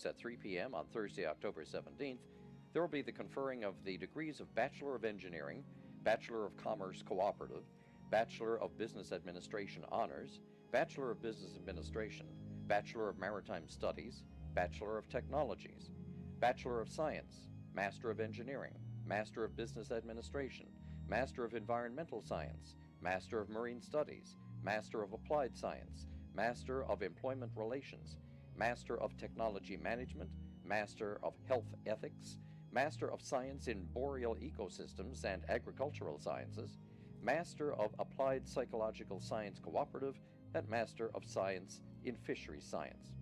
At 3 p.m. on Thursday, October 17th, there will be the conferring of the degrees of Bachelor of Engineering, Bachelor of Commerce Cooperative, Bachelor of Business Administration Honors, Bachelor of Business Administration, Bachelor of Maritime Studies, Bachelor of Technologies, Bachelor of Science, Master of Engineering, Master of Business Administration, Master of Environmental Science, Master of Marine Studies, Master of Applied Science, Master of Employment Relations, Master of Technology Management, Master of Health Ethics, Master of Science in Boreal Ecosystems and Agricultural Sciences, Master of Applied Psychological Science Cooperative, and Master of Science in Fisheries Science.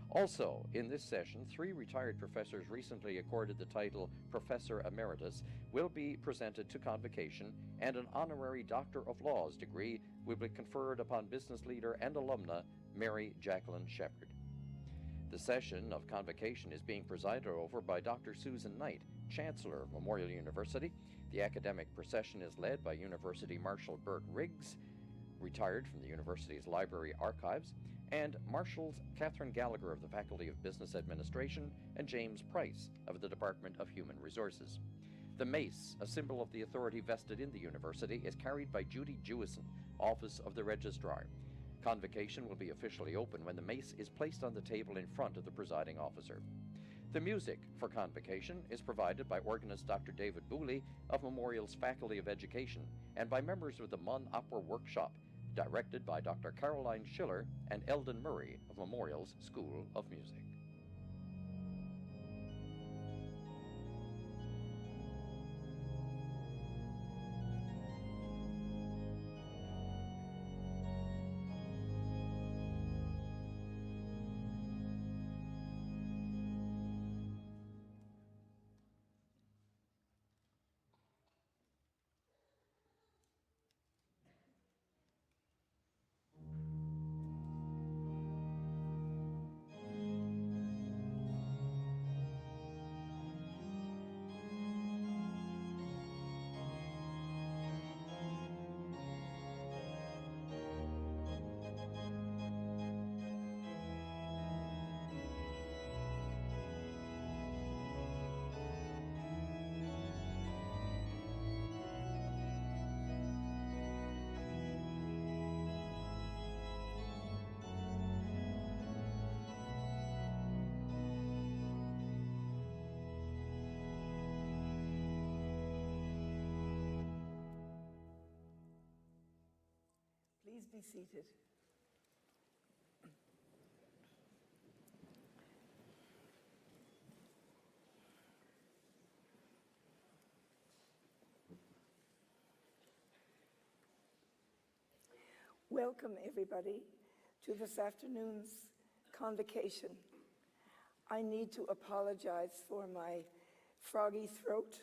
Also, in this session, 3 retired professors recently accorded the title Professor Emeritus will be presented to Convocation, and an Honorary Doctor of Laws degree will be conferred upon business leader and alumna Mary Jacqueline Shepherd. The session of Convocation is being presided over by Dr. Susan Knight, Chancellor of Memorial University. The academic procession is led by University Marshal Bert Riggs, retired from the university's library archives, and Marshals Catherine Gallagher of the Faculty of Business Administration and James Price of the Department of Human Resources. The mace, a symbol of the authority vested in the university, is carried by Judy Jewison, Office of the Registrar. Convocation will be officially open when the mace is placed on the table in front of the presiding officer. The music for Convocation is provided by organist Dr. David Booley of Memorial's Faculty of Education and by members of the MUN Opera Workshop, directed by Dr. Caroline Schiller and Eldon Murray of Memorial's School of Music. Please be seated. Welcome, everybody, to this afternoon's Convocation. I need to apologize for my froggy throat,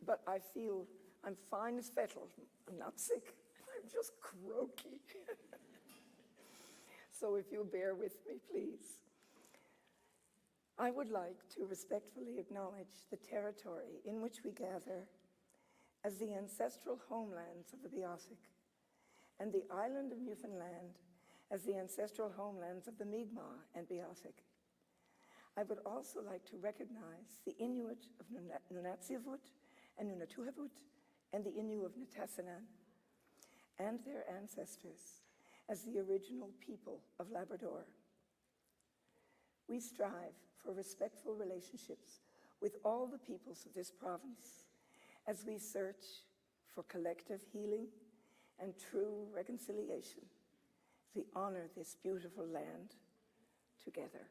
but I feel I'm fine as fettle. I'm not sick. I'm just croaky. So if you'll bear with me, please. I would like to respectfully acknowledge the territory in which we gather as the ancestral homelands of the Beothuk, and the island of Newfoundland as the ancestral homelands of the Mi'kmaq and Beothuk. I would also like to recognize the Inuit of Nunatsiavut and Nunatuhavut and the Innu of Nitassinan and their ancestors as the original people of Labrador. We strive for respectful relationships with all the peoples of this province as we search for collective healing and true reconciliation as we honor this beautiful land together.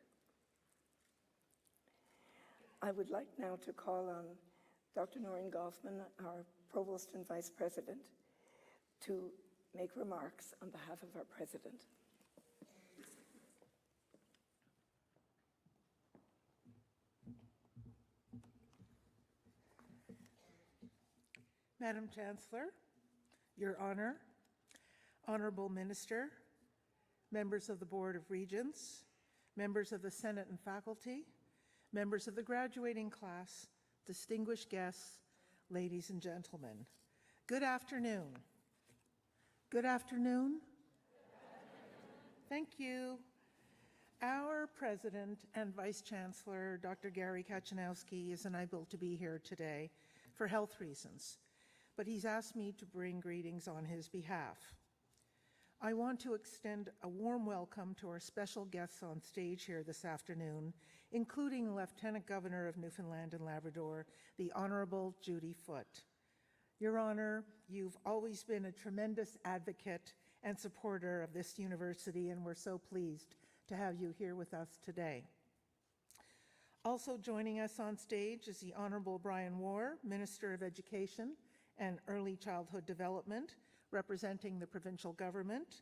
I would like now to call on Dr. Noreen Goffman, our Provost and Vice President, to make remarks on behalf of our President. Madam Chancellor, Your Honor, Honorable Minister, members of the Board of Regents, members of the Senate and faculty, members of the graduating class, distinguished guests, ladies and gentlemen. Good afternoon. Good afternoon. Thank you. Our President and Vice Chancellor, Dr. Gary Kachanowski, is unable to be here today for health reasons, but he's asked me to bring greetings on his behalf. I want to extend a warm welcome to our special guests on stage here this afternoon, including Lieutenant Governor of Newfoundland and Labrador, the Honorable Judy Foote. Your Honor, you've always been a tremendous advocate and supporter of this university, and we're so pleased to have you here with us today. Also joining us on stage is the Honorable Brian Warr, Minister of Education and Early Childhood Development, representing the provincial government.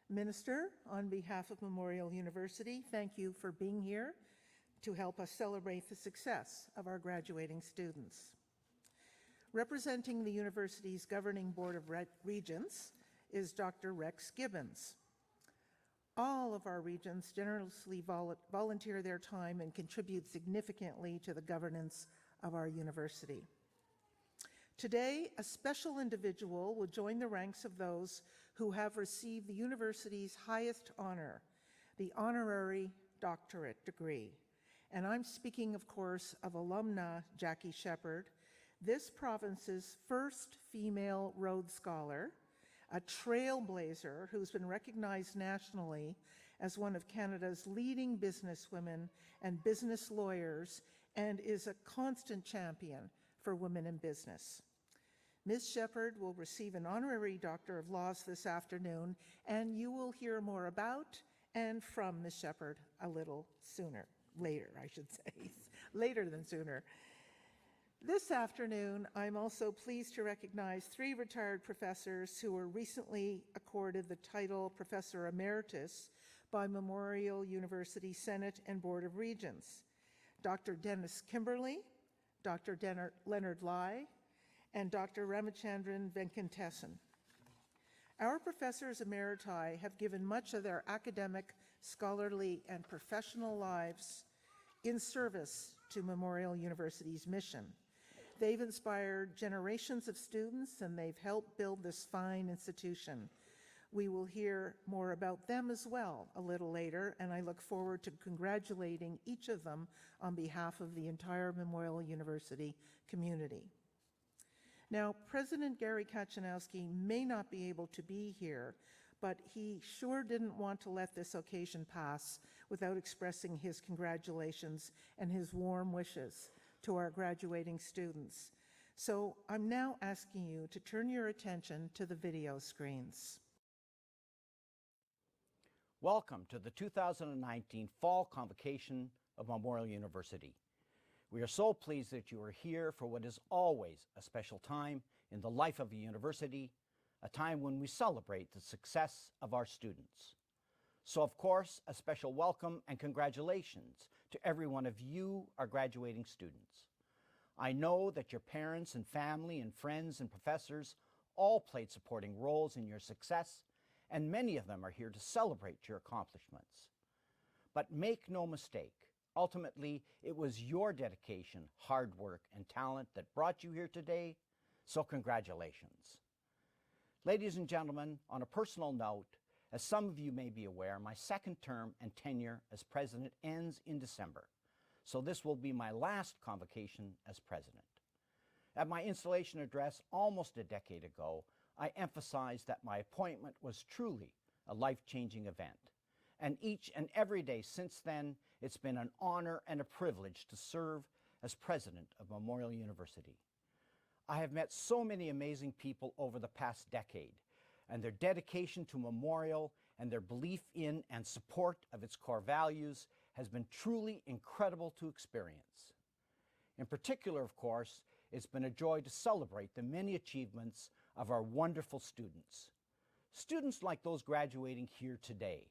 Minister, on behalf of Memorial University, thank you for being here to help us celebrate the success of our graduating students. Representing the university's governing board of regents is Dr. Rex Gibbons. All of our regents generously volunteer their time and contribute significantly to the governance of our university. Today, a special individual will join the ranks of those who have received the university's highest honor, the Honorary Doctorate degree. And I'm speaking, of course, of alumna Jackie Shepherd, this province's first female Rhodes Scholar, a trailblazer who's been recognized nationally as one of Canada's leading businesswomen and business lawyers, and is a constant champion for women in business. Ms. Shepherd will receive an Honorary Doctor of Laws this afternoon, and you will hear more about and from Ms. Shepherd a little later, later than sooner. This afternoon, I'm also pleased to recognize 3 retired professors who were recently accorded the title Professor Emeritus by Memorial University Senate and Board of Regents: Dr. Dennis Kimberly, Dr. Leonard Lai, and Dr. Ramachandran Venkatesan. Our professors emeriti have given much of their academic, scholarly, and professional lives in service to Memorial University's mission. They've inspired generations of students, and they've helped build this fine institution. We will hear more about them as well a little later, and I look forward to congratulating each of them on behalf of the entire Memorial University community. Now, President Gary Kachanowski may not be able to be here, but he sure didn't want to let this occasion pass without expressing his congratulations and his warm wishes to our graduating students. So I'm now asking you to turn your attention to the video screens. Welcome to the 2019 Fall Convocation of Memorial University. We are so pleased that you are here for what is always a special time in the life of a university, a time when we celebrate the success of our students. So, of course, a special welcome and congratulations to every one of you, our graduating students. I know that your parents and family and friends and professors all played supporting roles in your success, and many of them are here to celebrate your accomplishments. But make no mistake, ultimately, it was your dedication, hard work, and talent that brought you here today, so congratulations. Ladies and gentlemen, on a personal note, as some of you may be aware, my second term and tenure as president ends in December, so this will be my last convocation as president. At my installation address almost a decade ago, I emphasized that my appointment was truly a life-changing event, and each and every day since then, it's been an honor and a privilege to serve as president of Memorial University. I have met so many amazing people over the past decade, and their dedication to Memorial and their belief in and support of its core values has been truly incredible to experience. In particular, of course, it's been a joy to celebrate the many achievements of our wonderful students. Students like those graduating here today.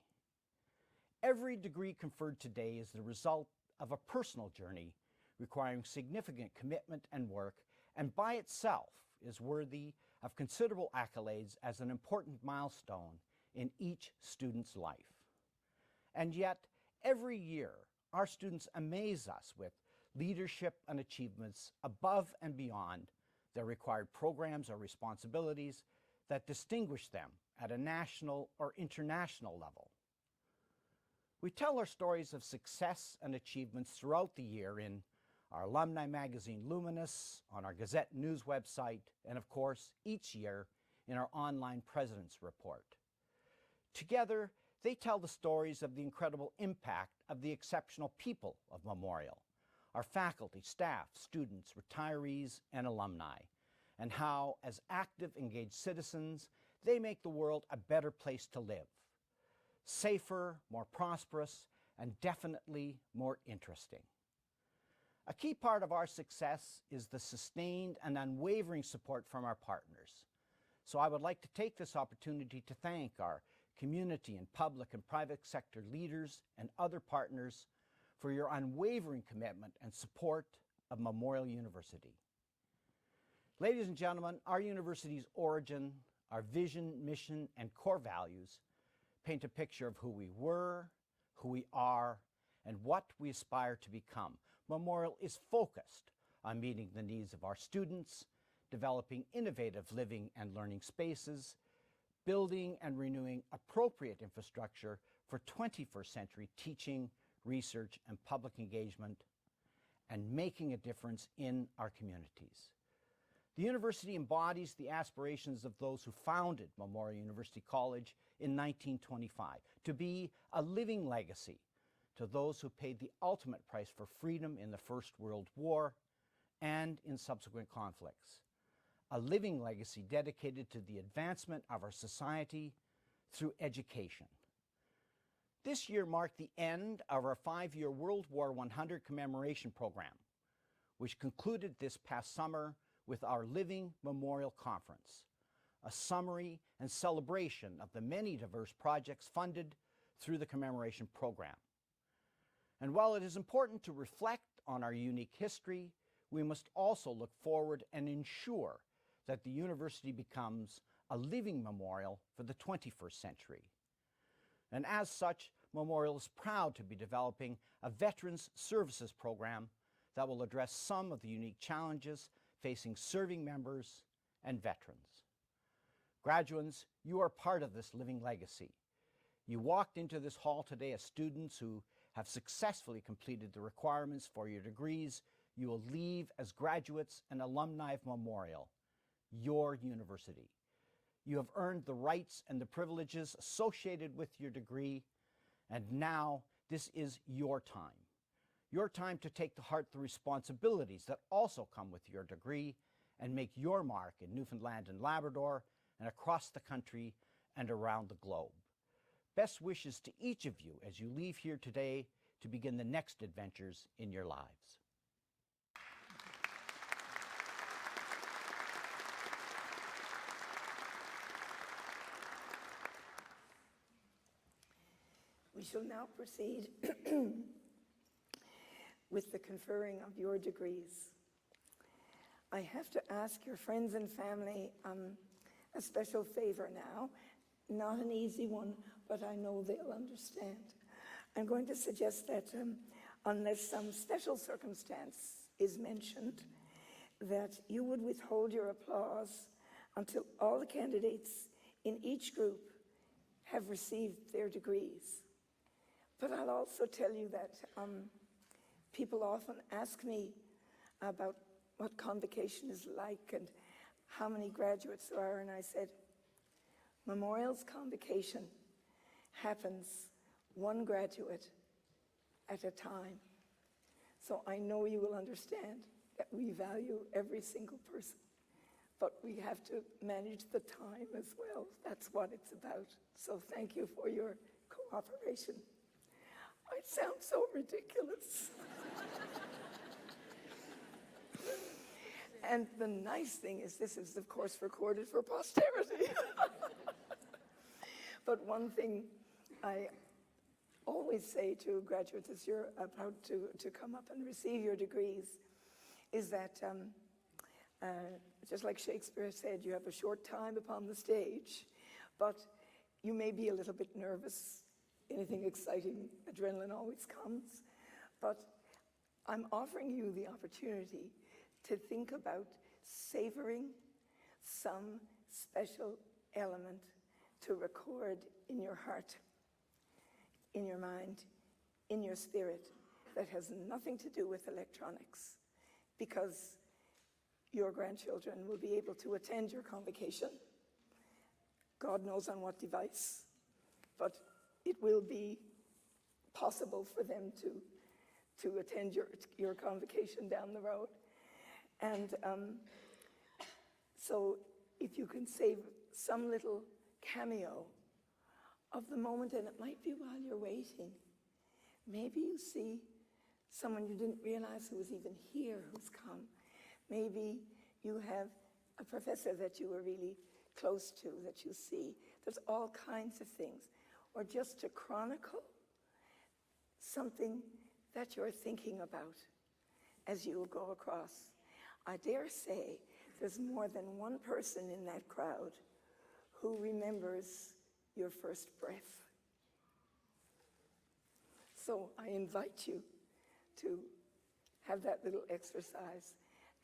Every degree conferred today is the result of a personal journey requiring significant commitment and work, and by itself is worthy of considerable accolades as an important milestone in each student's life. And yet, every year, our students amaze us with leadership and achievements above and beyond their required programs or responsibilities that distinguish them at a national or international level. We tell our stories of success and achievements throughout the year in our alumni magazine Luminous, on our Gazette News website, and of course, each year in our online President's Report. Together, they tell the stories of the incredible impact of the exceptional people of Memorial, our faculty, staff, students, retirees, and alumni, and how, as active, engaged citizens, they make the world a better place to live. Safer, more prosperous, and definitely more interesting. A key part of our success is the sustained and unwavering support from our partners. So I would like to take this opportunity to thank our community and public and private sector leaders and other partners for your unwavering commitment and support of Memorial University. Ladies and gentlemen, our university's origin, our vision, mission, and core values paint a picture of who we were, who we are, and what we aspire to become. Memorial is focused on meeting the needs of our students, developing innovative living and learning spaces, building and renewing appropriate infrastructure for 21st century teaching, research, and public engagement, and making a difference in our communities. The university embodies the aspirations of those who founded Memorial University College in 1925, to be a living legacy to those who paid the ultimate price for freedom in the First World War and in subsequent conflicts. A living legacy dedicated to the advancement of our society through education. This year marked the end of our 5-year World War 100 commemoration program, which concluded this past summer with our Living Memorial Conference, a summary and celebration of the many diverse projects funded through the commemoration program. And while it is important to reflect on our unique history, we must also look forward and ensure that the university becomes a living memorial for the 21st century. And as such, Memorial is proud to be developing a Veterans Services program that will address some of the unique challenges facing serving members and veterans. Graduates, you are part of this living legacy. You walked into this hall today as students who have successfully completed the requirements for your degrees. You will leave as graduates and alumni of Memorial, your university. You have earned the rights and the privileges associated with your degree, and now this is your time to take to heart the responsibilities that also come with your degree and make your mark in Newfoundland and Labrador and across the country and around the globe. Best wishes to each of you as you leave here today to begin the next adventures in your lives. We shall now proceed with the conferring of your degrees. I have to ask your friends and family a special favor now. Not an easy one, but I know they'll understand. I'm going to suggest that unless some special circumstance is mentioned, that you would withhold your applause until all the candidates in each group have received their degrees. But I'll also tell you that people often ask me about what Convocation is like and how many graduates there are, and I said, Memorial's Convocation happens one graduate at a time. So I know you will understand that we value every single person, but we have to manage the time as well. That's what it's about. So thank you for your cooperation. I sound so ridiculous. And the nice thing is this is, of course, recorded for posterity. But one thing I always say to graduates as you're about to come up and receive your degrees is that, just like Shakespeare said, you have a short time upon the stage, but you may be a little bit nervous. Anything exciting, adrenaline always comes. But I'm offering you the opportunity to think about savoring some special element to record in your heart. in your mind, in your spirit, that has nothing to do with electronics, because your grandchildren will be able to attend your convocation. God knows on what device, but it will be possible for them to attend your convocation down the road. And so if you can save some little cameo of the moment, and it might be while you're waiting, maybe you see someone you didn't realize who was even here who's come. Maybe you have a professor that you were really close to that you see. There's all kinds of things. Or just to chronicle something that you're thinking about as you go across. I dare say there's more than one person in that crowd who remembers your first breath. So I invite you to have that little exercise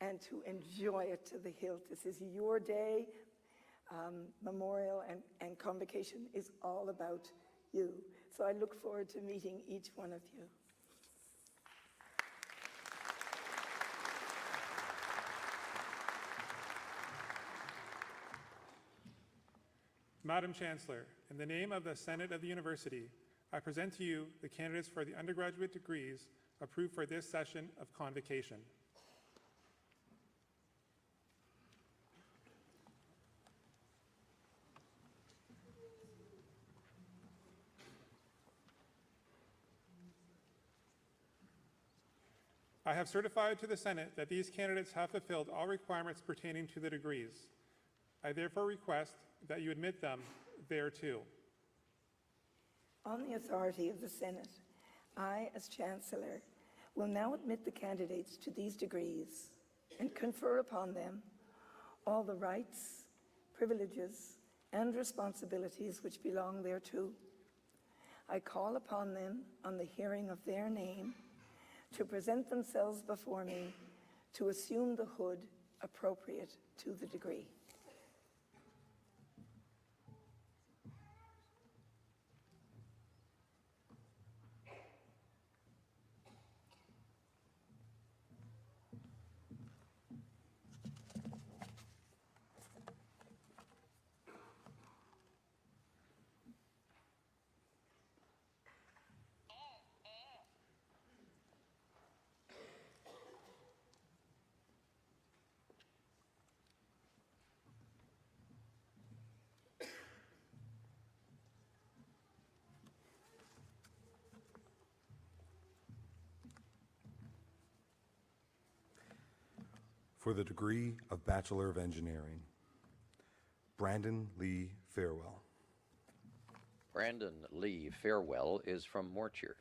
and to enjoy it to the hilt. This is your day. Memorial and Convocation is all about you. So I look forward to meeting each one of you. Madam Chancellor, in the name of the Senate of the University, I present to you the candidates for the undergraduate degrees approved for this session of Convocation. I have certified to the Senate that these candidates have fulfilled all requirements pertaining to the degrees. I therefore request that you admit them thereto. On the authority of the Senate, I, as Chancellor, will now admit the candidates to these degrees and confer upon them all the rights, privileges, and responsibilities which belong thereto. I call upon them, on the hearing of their name, to present themselves before me to assume the hood appropriate to the degree. For the degree of Bachelor of Engineering, Brandon Lee Farewell. Brandon Lee Farewell is from Mortier.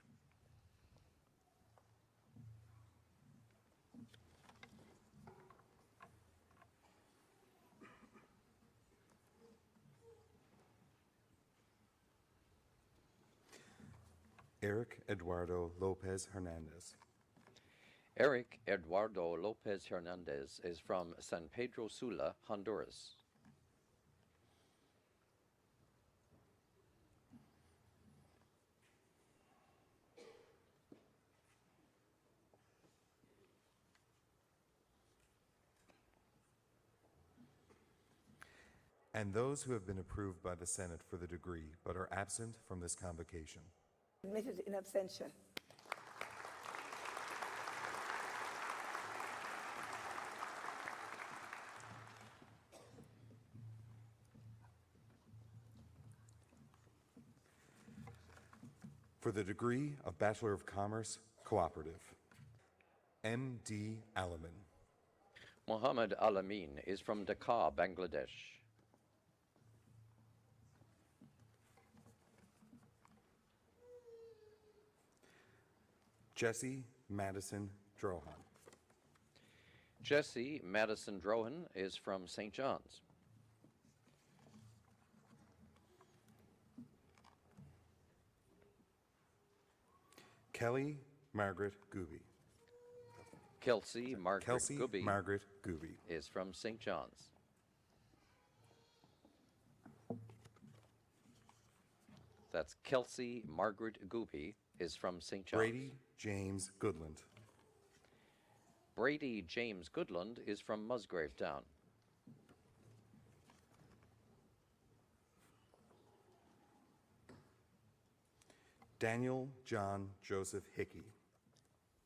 Eric Eduardo Lopez Hernandez. Eric Eduardo Lopez Hernandez is from San Pedro Sula, Honduras. And those who have been approved by the Senate for the degree but are absent from this convocation. Admitted in absentia. For the degree of Bachelor of Commerce, Cooperative, M.D. Alamin. Muhammad Alamin is from Dhaka, Bangladesh. Jesse Madison Drohan. Jesse Madison Drohan is from St. John's. Kelly Margaret Gooby. Kelsey Margaret Gooby Margaret Gooby. is from St. That's Kelsey Margaret Gooby, is from St. John's. Brady James Goodland. Brady James Goodland is from Musgrave Town. Daniel John Joseph Hickey.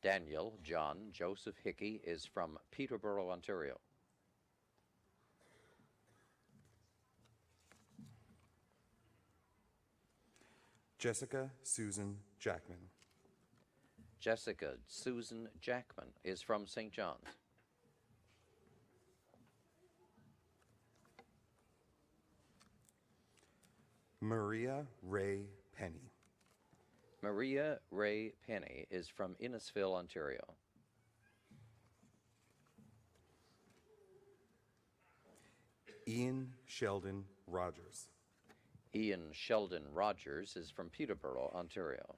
Daniel John Joseph Hickey is from Peterborough, Ontario. Jessica Susan Jackman. Jessica Susan Jackman is from St. John's. Maria Ray Penny. Maria Ray Penny is from Innisfil, Ontario. Ian Sheldon Rogers. Ian Sheldon Rogers is from Peterborough, Ontario.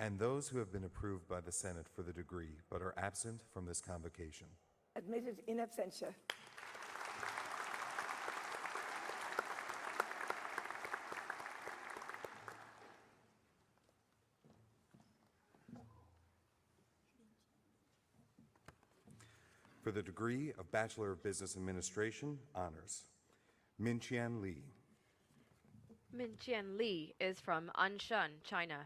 And those who have been approved by the Senate for the degree but are absent from this convocation. Admitted in absentia. For the degree of Bachelor of Business Administration, honors, Minqian Li. Minqian Li is from Anshan, China.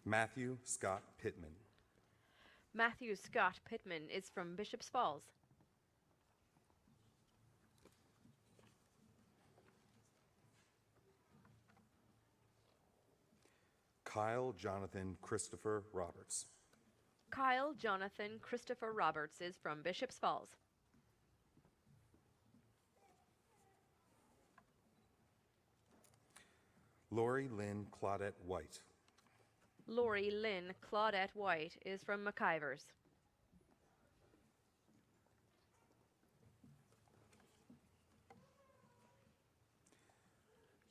Matthew Scott Pittman. Matthew Scott Pittman is from Bishop's Falls. Kyle Jonathan Christopher Roberts. Kyle Jonathan Christopher Roberts is from Bishop's Falls. Lori Lynn Claudette White. Lori Lynn Claudette White is from McIvers.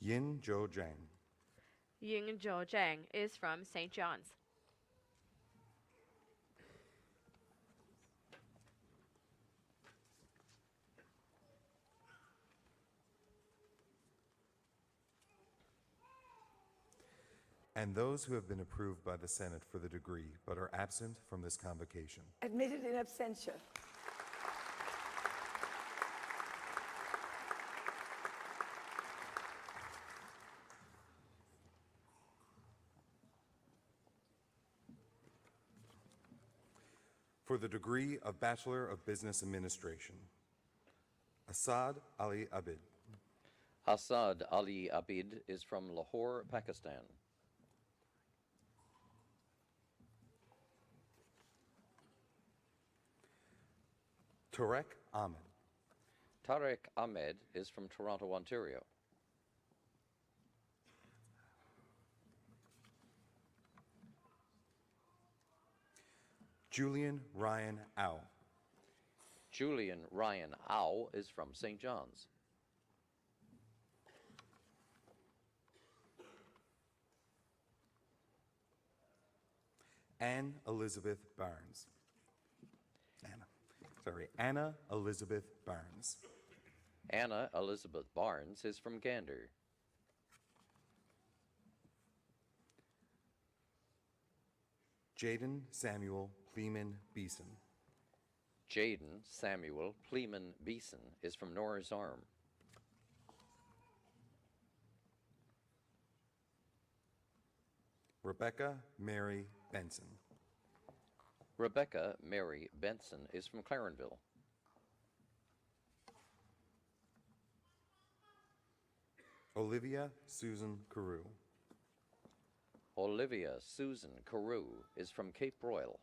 Yin Zhou Zhang. Ying Zhou Zhang is from St. John's. And those who have been approved by the Senate for the degree but are absent from this convocation. Admitted in absentia. For the degree of Bachelor of Business Administration, Asad Ali Abid. Asad Ali Abid is from Lahore, Pakistan. Tarek Ahmed. Tarek Ahmed is from Toronto, Ontario. Julian Ryan Au. Julian Ryan Au is from St. John's. Anne Elizabeth Barnes. Anna Elizabeth Barnes. Anna Elizabeth Barnes is from Gander. Jaden Samuel Pleeman Beeson. Jaden Samuel Pleeman Beeson is from Norris Arm. Rebecca Mary Benson. Rebecca Mary Benson is from Clarenville. Olivia Susan Carew. Olivia Susan Carew is from Cape Royal.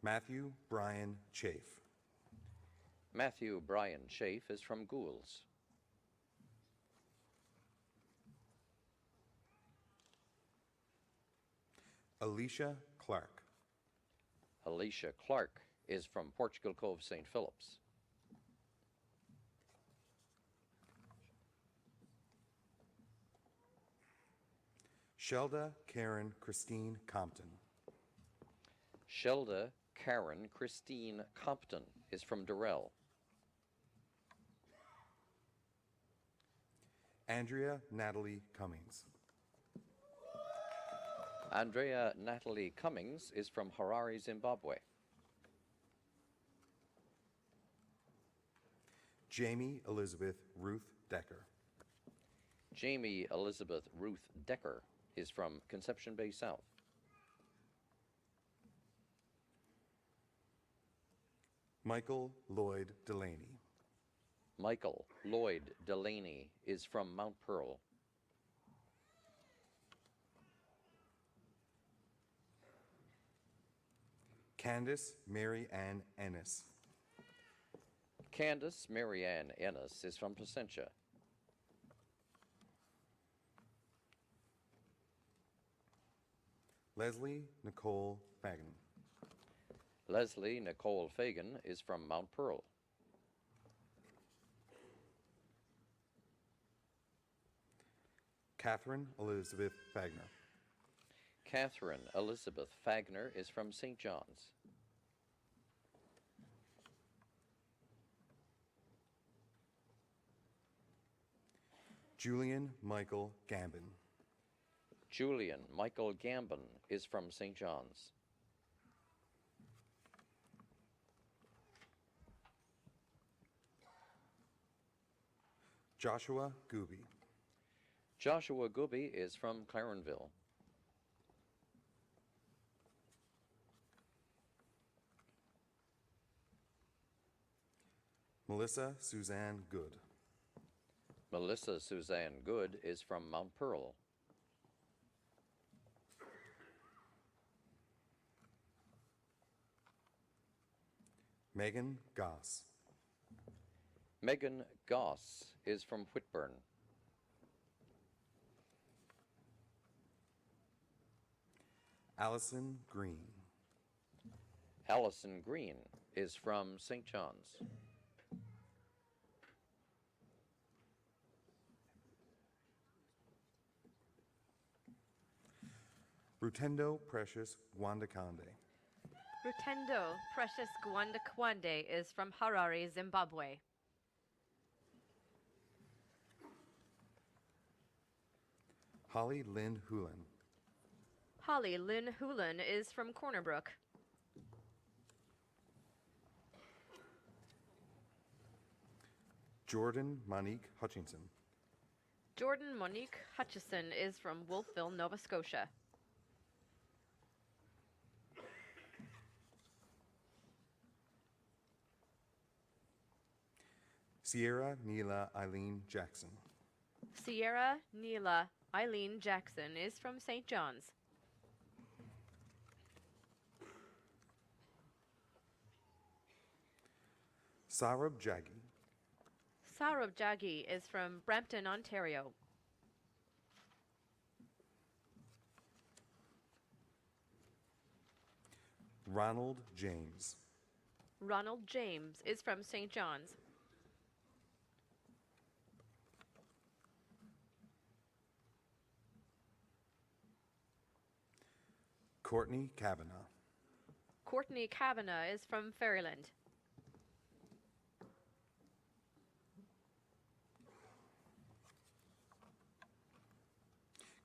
Matthew Brian Chafe. Matthew Brian Chafe is from Goulds. Alicia Clark. Alicia Clark is from Portugal Cove, St. Phillips. Shelda Karen Christine Compton. Shelda Karen Christine Compton is from Durrell. Andrea Natalie Cummings. Andrea Natalie Cummings is from Harare, Zimbabwe. Jamie Elizabeth Ruth Decker. Jamie Elizabeth Ruth Decker is from Conception Bay South. Michael Lloyd Delaney. Michael Lloyd Delaney is from Mount Pearl. Candace Mary Ann Ennis. Candace Mary Ann Ennis is from Placentia. Leslie Nicole Fagan. Leslie Nicole Fagan is from Mount Pearl. Catherine Elizabeth Fagner. Catherine Elizabeth Fagner is from St. John's. Julian Michael Gambin. Julian Michael Gambon is from St. John's. Joshua Gooby. Joshua Gooby is from Clarenville. Melissa Suzanne Good. Melissa Suzanne Good is from Mount Pearl. Megan Goss. Megan Goss is from Whitburn. Allison Green. Allison Green is from St. John's. Rutendo Precious Gwandakande. Rutendo Precious Gwandakwande is from Harare, Zimbabwe. Holly Lynn Hoolan. Holly Lynn Hoolan is from Corner Brook. Jordan Monique Hutchinson. Jordan Monique Hutchison is from Wolfville, Nova Scotia. Sierra Neela Eileen Jackson. Sierra Neela Eileen Jackson is from St. John's. Sarab Jaggi. Saurabh Jaggi is from Brampton, Ontario. Ronald James. Ronald James is from St. John's. Courtney Kavanaugh. Courtney Kavanagh is from Ferryland.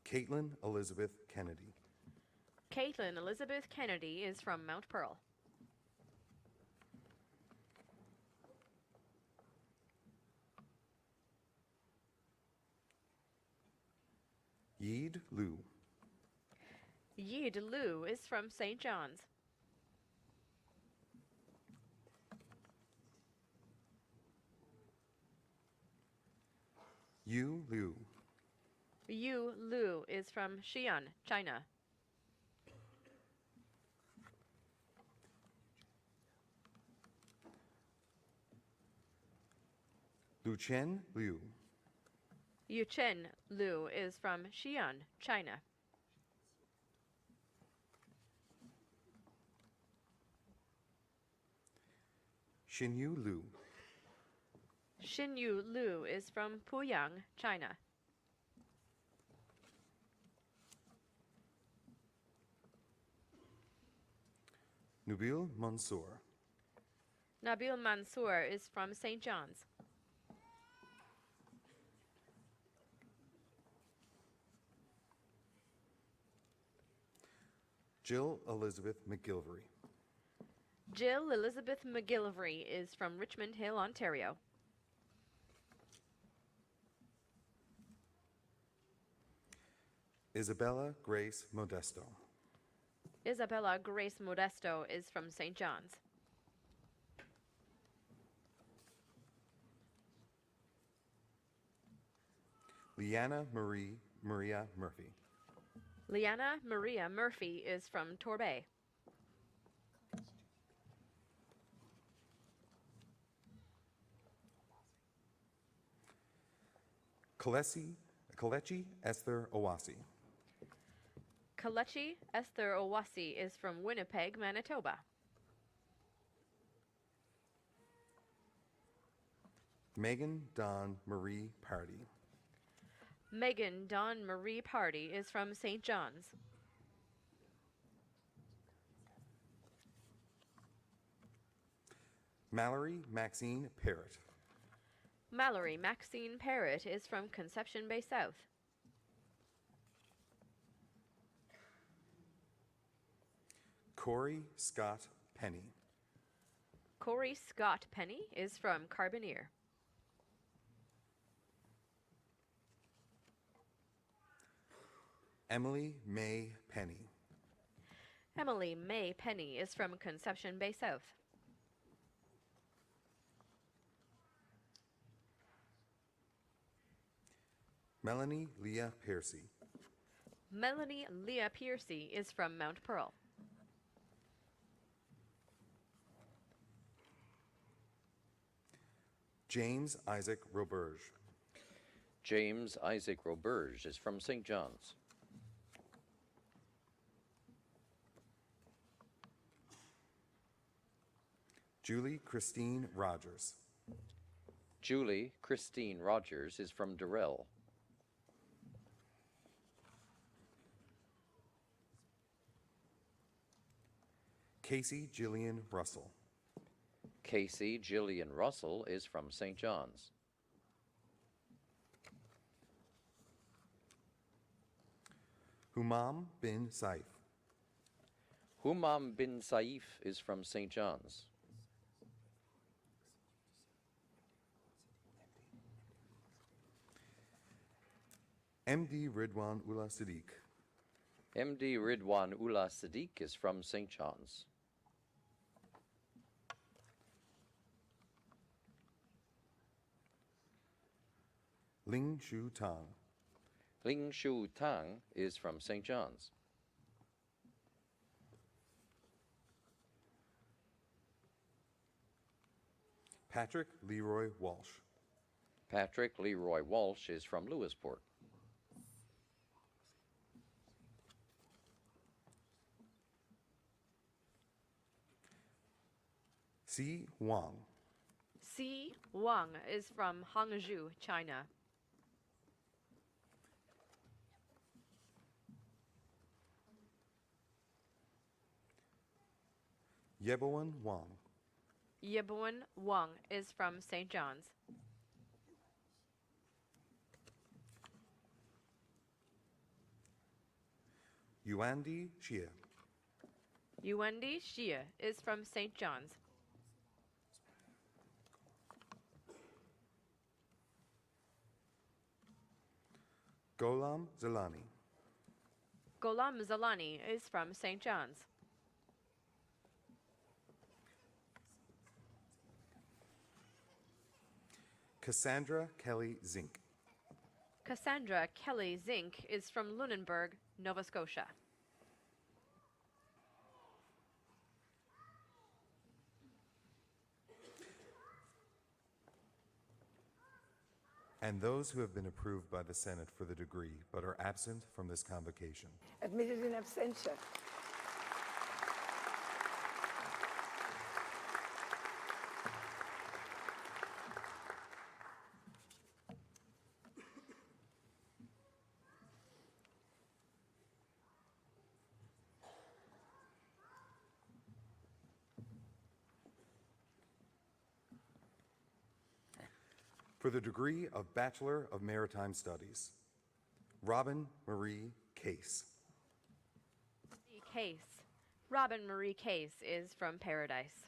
Caitlin Elizabeth Kennedy. Caitlin Elizabeth Kennedy is from Mount Pearl. Yeed Liu. Yid Liu is from St. John's. Yu Liu. Yu Liu is from Xi'an, China. Luchen Liu. Yuchen Liu is from Xi'an, China. Xinyu Liu. Xinyu Liu is from Puyang, China. Nubil Mansour. Nabil Mansour is from St. John's. Jill Elizabeth McGilvery. Jill Elizabeth McGillivray is from Richmond Hill, Ontario. Isabella Grace Modesto. Isabella Grace Modesto is from St. John's. Leanna Maria Murphy. Leanna Maria Murphy is from Torbay. Kalechi Esther Owasi. Kalechi Esther Owasi is from Winnipeg, Manitoba. Megan Dawn Marie Pardy. Megan Dawn Marie Pardy is from St. John's. Mallory Maxine Parrott. Mallory Maxine Parrott is from Conception Bay South. Corey Scott Penny. Corey Scott Penny is from Carbonear. Emily May Penny. Emily May Penny is from Conception Bay South. Melanie Leah Piercy. Melanie Leah Piercy is from Mount Pearl. James Isaac Roberge. James Isaac Roberge is from St. John's. Julie Christine Rogers. Julie Christine Rogers is from Durrell. Casey Jillian Russell. Casey Jillian Russell is from St. John's. Humam bin Saif. Humam bin Saif is from St. John's. MD Ridwan Ullah Siddiq. MD Ridwan Ullah Siddiq is from St. John's. Ling Shu Tang. Ling Shu Tang is from St. John's. Patrick Leroy Walsh. Patrick Leroy Walsh is from Lewisport. Si Wang. Si Wang is from Hangzhou, China. Yeboan Wang. Yeboan Wang is from St. John's. Yuandi Xie. Yuendi Xie is from St. John's. Golam Zelani. Golam Zalani is from St. John's. Cassandra Kelly Zink. Cassandra Kelly Zink is from Lunenburg, Nova Scotia. And those who have been approved by the Senate for the degree but are absent from this convocation. Admitted in absentia. For the degree of Bachelor of Maritime Studies, Robin Marie Case. Case. Robin Marie Case is from Paradise.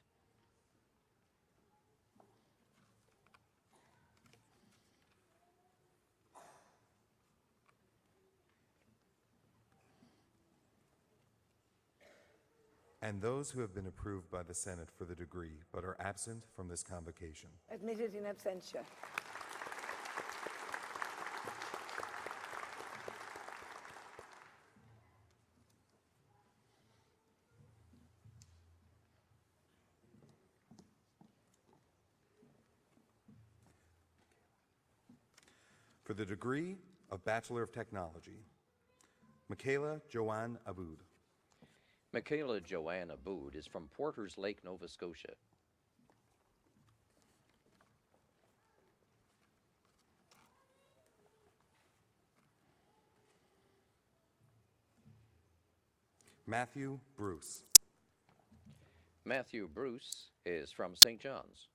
And those who have been approved by the Senate for the degree but are absent from this convocation. Admitted in absentia. For the degree of Bachelor of Technology, Michaela Joanne Aboud. Michaela Joanne Aboud is from Porters Lake, Nova Scotia. Matthew Bruce. Matthew Bruce is from St. John's.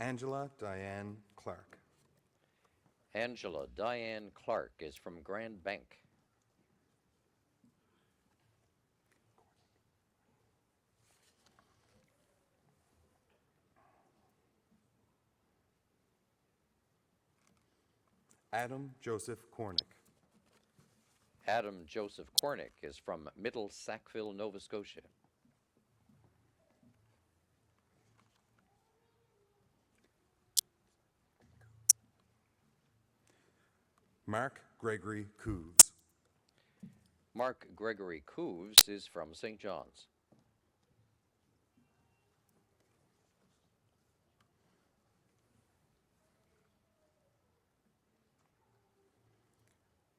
Angela Diane Clark. Angela Diane Clark is from Grand Bank. Adam Joseph Cornick. Adam Joseph Cornick is from Middle Sackville, Nova Scotia. Mark Gregory Cooves. Mark Gregory Cooves is from St. John's.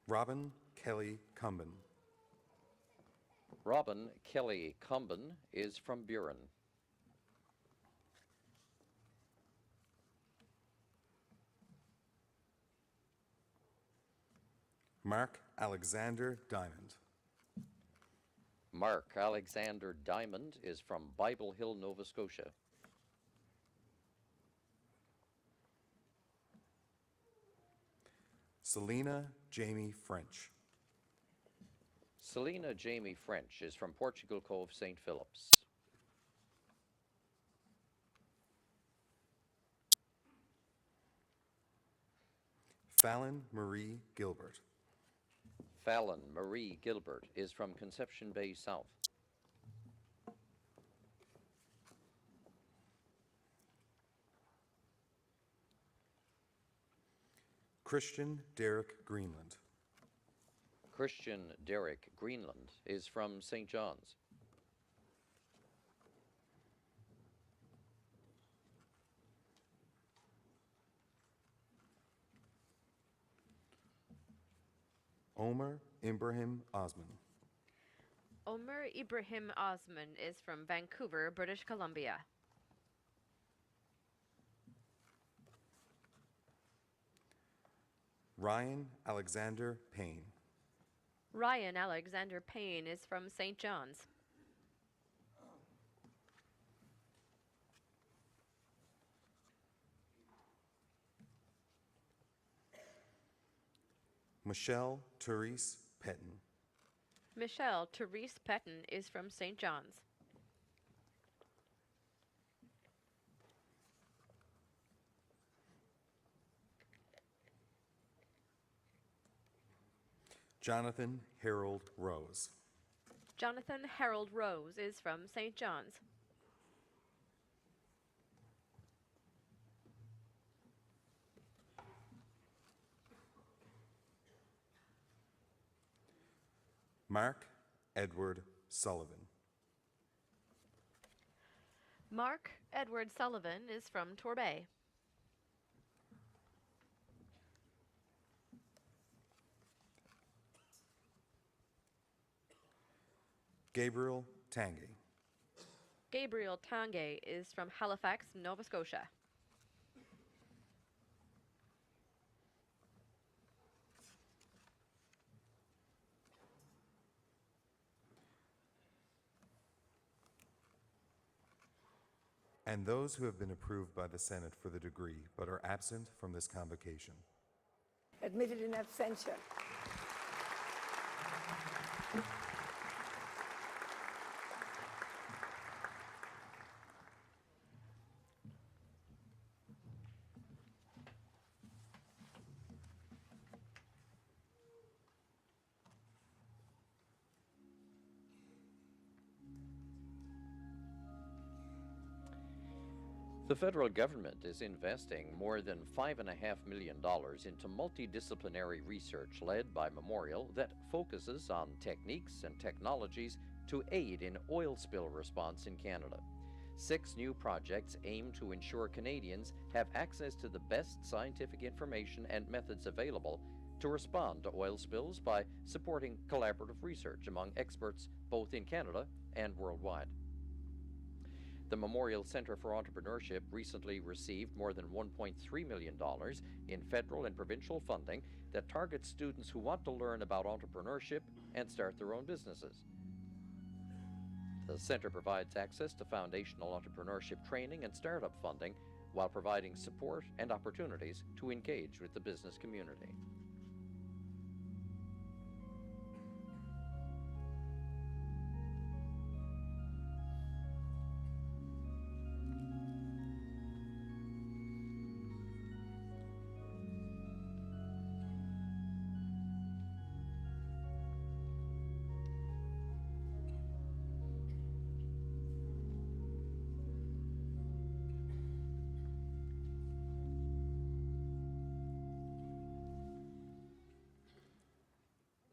Robin Kelly Cumben. Robin Kelly Cumben is from Buren. Mark Alexander Diamond. Mark Alexander Diamond is from Bible Hill, Nova Scotia. Selena Jamie French. Selena Jamie French is from Portugal Cove, St. Philip's. Fallon Marie Gilbert. Fallon Marie Gilbert is from Conception Bay South. Christian Derek Greenland. Christian Derek Greenland is from St. John's. Omer Ibrahim Osman. Omer Ibrahim Osman is from Vancouver, British Columbia. Ryan Alexander Payne. Ryan Alexander Payne is from St. John's. Michelle Therese Petton. Michelle Therese Petton is from St. John's. Jonathan Harold Rose. Jonathan Harold Rose is from St. John's. Mark Edward Sullivan. Mark Edward Sullivan is from Torbay. Gabriel Tange. Gabriel Tange is from Halifax, Nova Scotia. and those who have been approved by the Senate for the degree but are absent from this convocation. Admitted in absentia. The federal government is investing more than $5.5 million into multidisciplinary research led by Memorial that focuses on techniques and technologies to aid in oil spill response in Canada. 6 new projects aim to ensure Canadians have access to the best scientific information and methods available to respond to oil spills by supporting collaborative research among experts both in Canada and worldwide. The Memorial Center for Entrepreneurship recently received more than $1.3 million in federal and provincial funding that targets students who want to learn about entrepreneurship and start their own businesses. The center provides access to foundational entrepreneurship training and startup funding while providing support and opportunities to engage with the business community.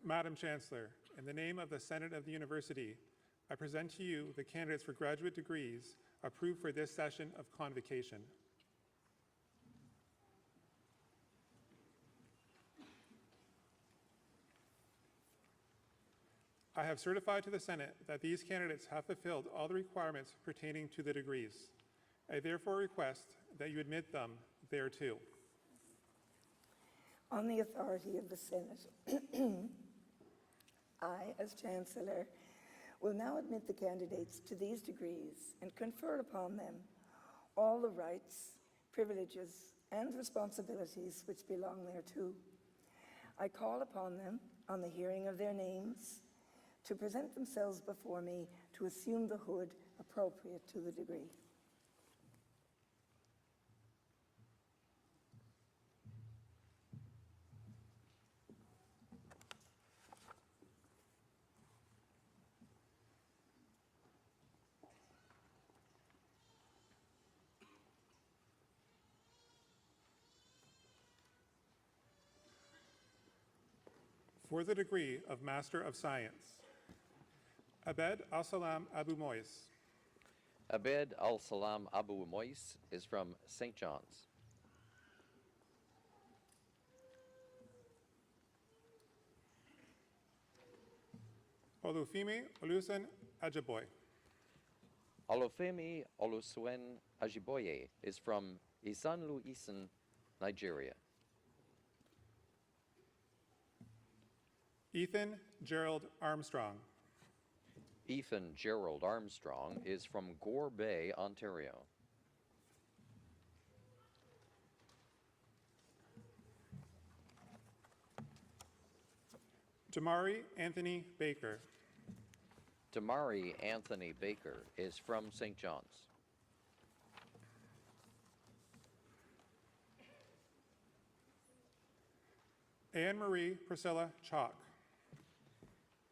Madam Chancellor, in the name of the Senate of the University, I present to you the candidates for graduate degrees approved for this session of Convocation. I have certified to the Senate that these candidates have fulfilled all the requirements pertaining to the degrees. I therefore request that you admit them thereto. On the authority of the Senate, I, as Chancellor, will now admit the candidates to these degrees and confer upon them all the rights, privileges, and responsibilities which belong thereto. I call upon them, on the hearing of their names, to present themselves before me to assume the hood appropriate to the degree. For the degree of Master of Science, Abed Al-Salam Abu Mois. Abed Al-Salam Abu Mois is from St. John's. Olufemi Olusen Ajiboye. Olufemi Olusuen Ajiboye is from Isanlu Isan, Nigeria. Ethan Gerald Armstrong. Ethan Gerald Armstrong is from Gore Bay, Ontario. Damari Anthony Baker. Damari Anthony Baker is from St. John's. Anne-Marie Priscilla Chalk.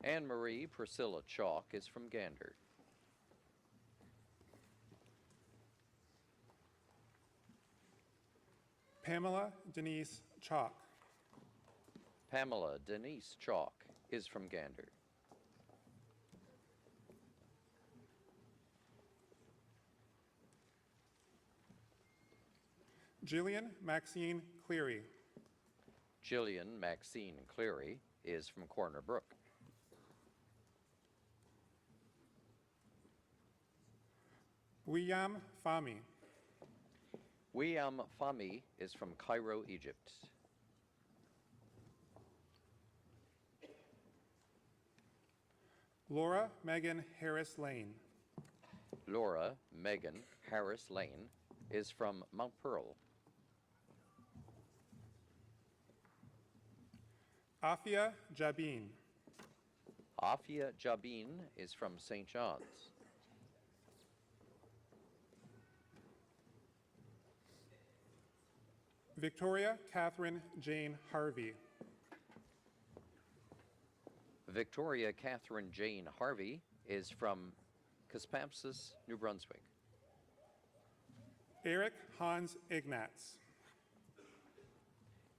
Anne-Marie Priscilla Chalk is from Gander. Pamela Denise Chalk. Pamela Denise Chalk is from Gander. Jillian Maxine Cleary. Jillian Maxine Cleary is from Corner Brook. Wiyam Fami. Wiyam Fami is from Cairo, Egypt. Laura Megan Harris Lane. Laura Megan Harris Lane is from Mount Pearl. Afia Jabin. Afia Jabin is from St. John's. Victoria Catherine Jane Harvey. Victoria Catherine Jane Harvey is from Quispamsis, New Brunswick. Eric Hans Ignatz.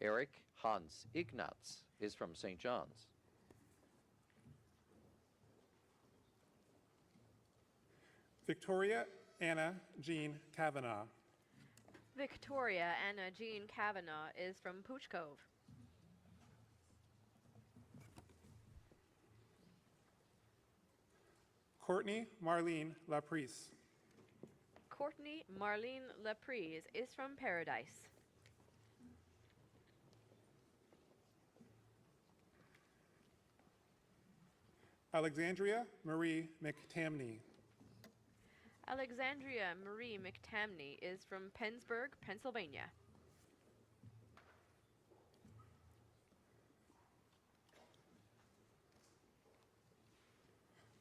Eric Hans Ignatz is from St. John's. Victoria Anna Jean Kavanaugh. Victoria Anna Jean Kavanaugh is from Pooch Cove. Courtney Marlene Laprise. Courtney Marlene Laprise is from Paradise. Alexandria Marie McTamney. Alexandria Marie McTamney is from Pennsburg, Pennsylvania.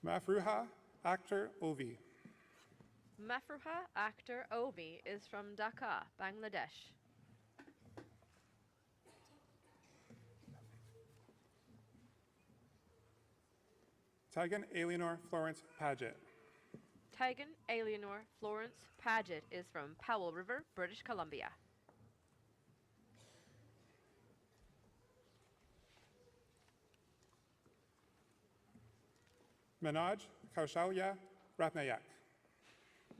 Mafruha Akhtar Ovi. Mafruha Akhtar Ovi is from Dhaka, Bangladesh. Tegan Eleanor Florence Paget. Tegan Eleanor Florence Paget is from Powell River, British Columbia. Manoj Kaushalya Ratnayak.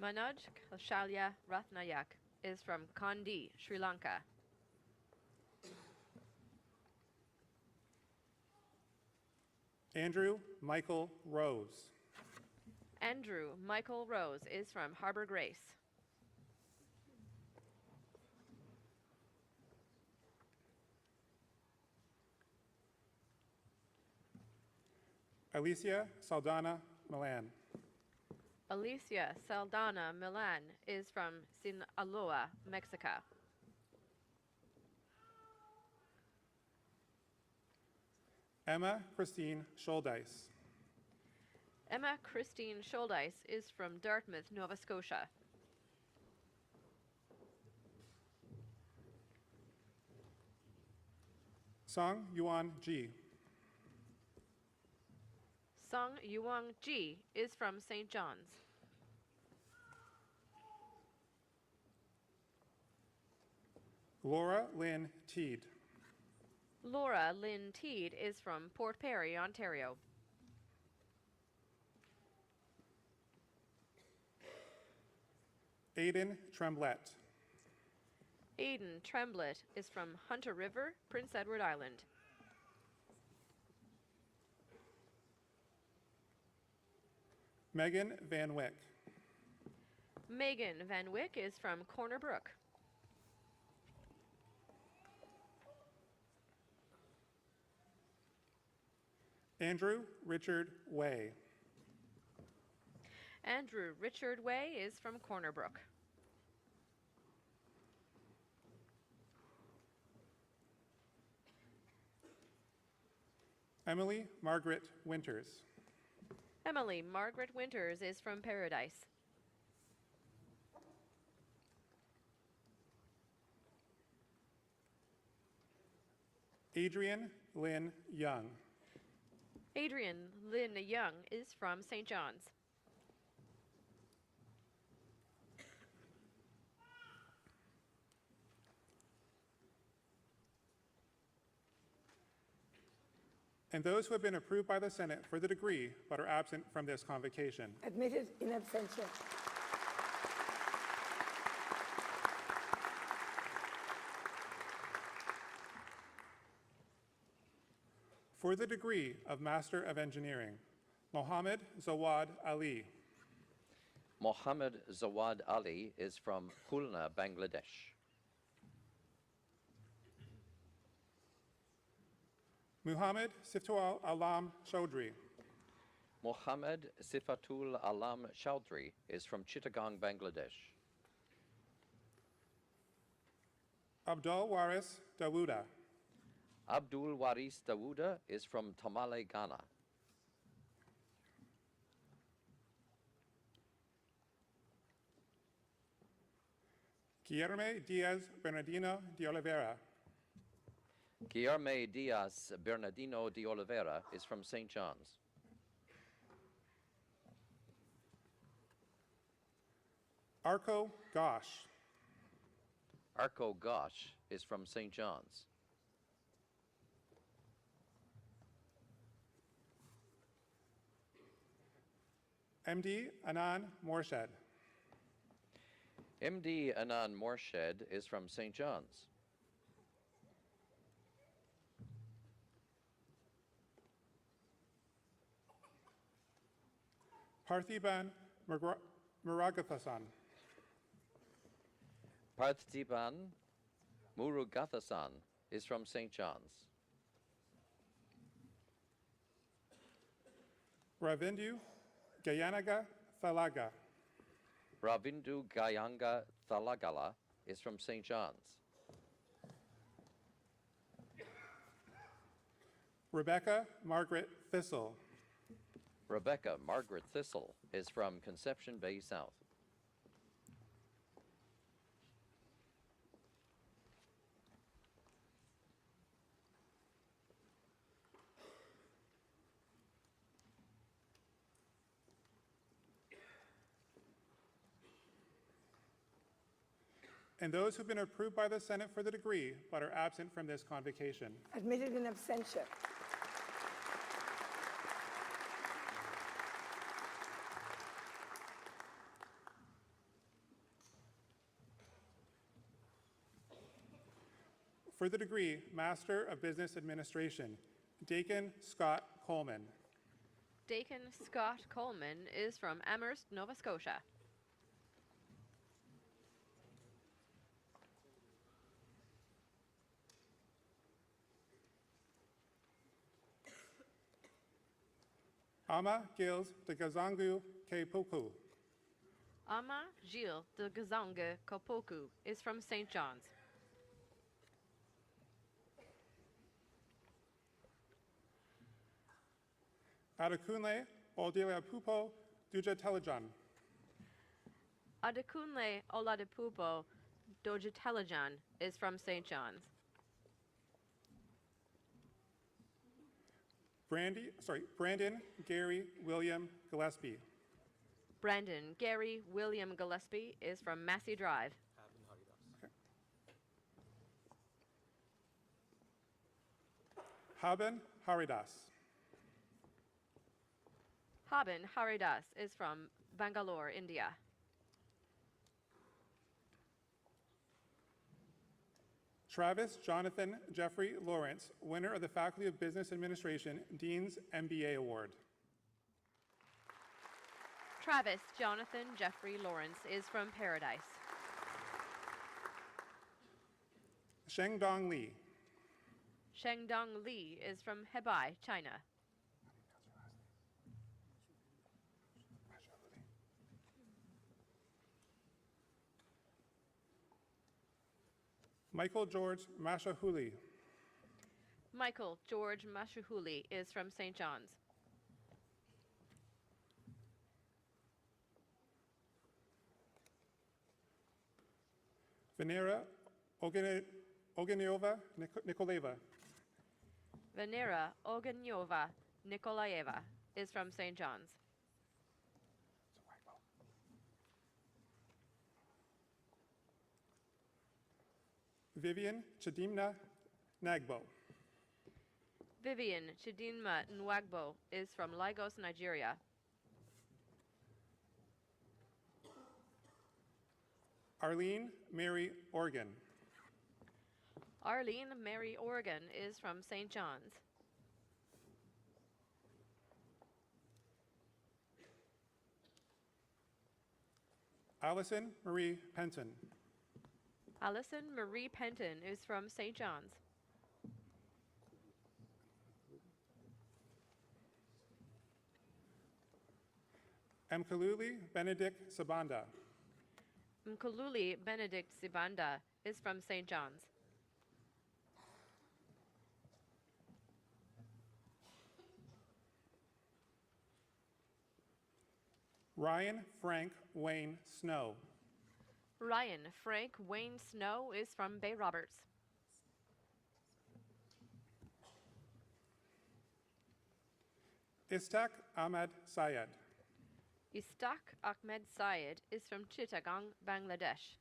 Manoj Kaushalya Ratnayak is from Kandy, Sri Lanka. Andrew Michael Rose. Andrew Michael Rose is from Harbor Grace. Alicia Saldana Milan. Alicia Saldana Milan is from Sinaloa, Mexico. Emma Christine Scholdeis. Emma Christine Scholdeis is from Dartmouth, Nova Scotia. Song Yuan Ji. Song Yuang Ji is from St. John's. Laura Lynn Teed. Laura Lynn Teed is from Port Perry, Ontario. Aidan Tremblett. Aidan Tremblett is from Hunter River, Prince Edward Island. Megan Van Wyck. Megan Van Wyck is from Corner Brook. Andrew Richard Way. Andrew Richard Way is from Corner Brook. Emily Margaret Winters. Emily Margaret Winters is from Paradise. Adrian Lynn Young. Adrian Lynn Young is from St. John's. And those who have been approved by the Senate for the degree but are absent from this convocation. Admitted in absentia. For the degree of Master of Engineering, Mohammed Zawad Ali. Mohammed Zawad Ali is from Khulna, Bangladesh. Muhammad Siftual Alam Chaudhry. Mohammed Sifatul Alam Chowdhury is from Chittagong, Bangladesh. Abdul Waris Dawuda. Abdul Waris Dawuda is from Tamale, Ghana. Guilherme Diaz Bernardino de Oliveira. Guilherme Diaz Bernardino de Oliveira is from St. John's. Arco Gosh. Arko Ghosh is from St. John's. MD Anan Morshed. MD Anan Morshed is from St. John's. Parthiban Murugathasan. Parthiban Murugathasan is from St. John's. Ravindu Gayanaga Thalaga. Ravindu Gayanga Thalagala is from St. John's. Rebecca Margaret Thistle. Rebecca Margaret Thistle is from Conception Bay South. And those who've been approved by the Senate for the degree but are absent from this convocation. Admitted in absentia. For the degree Master of Business Administration, Dakin Scott Coleman. Dakin Scott Coleman is from Amherst, Nova Scotia. Ama Gilles de Gazangu Kepuku. Ama Gilles de Gazanga Kopoku is from St. John's. Adekunle Odelia Pupo Duja Telejan. Adekunle Oladipupo Dojitelajan is from St. John's. Brandon Gary William Gillespie. Brandon Gary William Gillespie is from Massey Drive. Haben Haridas. Haben Haridas is from Bangalore, India. Travis Jonathan Jeffrey Lawrence, winner of the Faculty of Business Administration Dean's MBA Award. Travis Jonathan Jeffrey Lawrence is from Paradise. Shengdong Li. Shengdong Li is from Hebei, China. Michael George Mashahuli. Michael George Mashuhuli is from St. John's. Venera Ogeniova Nikolaeva. Venera Oganyova Nikolaeva is from St. John's. Vivian Chidimna Nagbo. Vivian Chidinma Nwagbo is from Lagos, Nigeria. Arlene Mary Organ. Arlene Mary Organ is from St. John's. Allison Marie Penton. Allison Marie Penton is from St. John's. Mkululi Benedict Sabanda. Mkululi Benedict Sibanda is from St. John's. Ryan Frank Wayne Snow. Ryan Frank Wayne Snow is from Bay Roberts. Istak Ahmed Syed. Istak Ahmed Syed is from Chittagong, Bangladesh.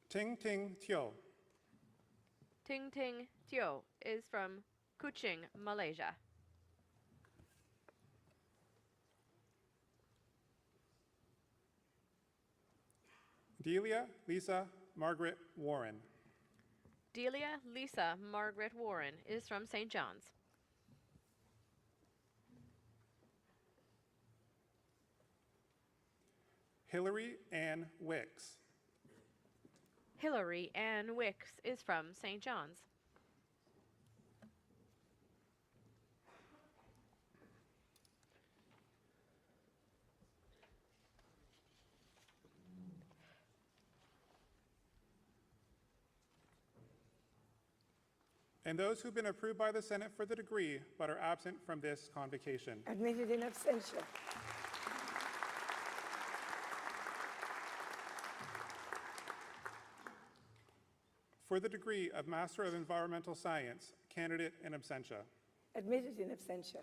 Ting Ting Teo. Ting Ting Teo is from Kuching, Malaysia. Delia Lisa Margaret Warren. Delia Lisa Margaret Warren is from St. John's. Hillary Ann Wicks. Hillary Ann Wicks is from St. John's. And those who've been approved by the Senate for the degree but are absent from this convocation. Admitted in absentia. For the degree of Master of Environmental Science, candidate in absentia. Admitted in absentia.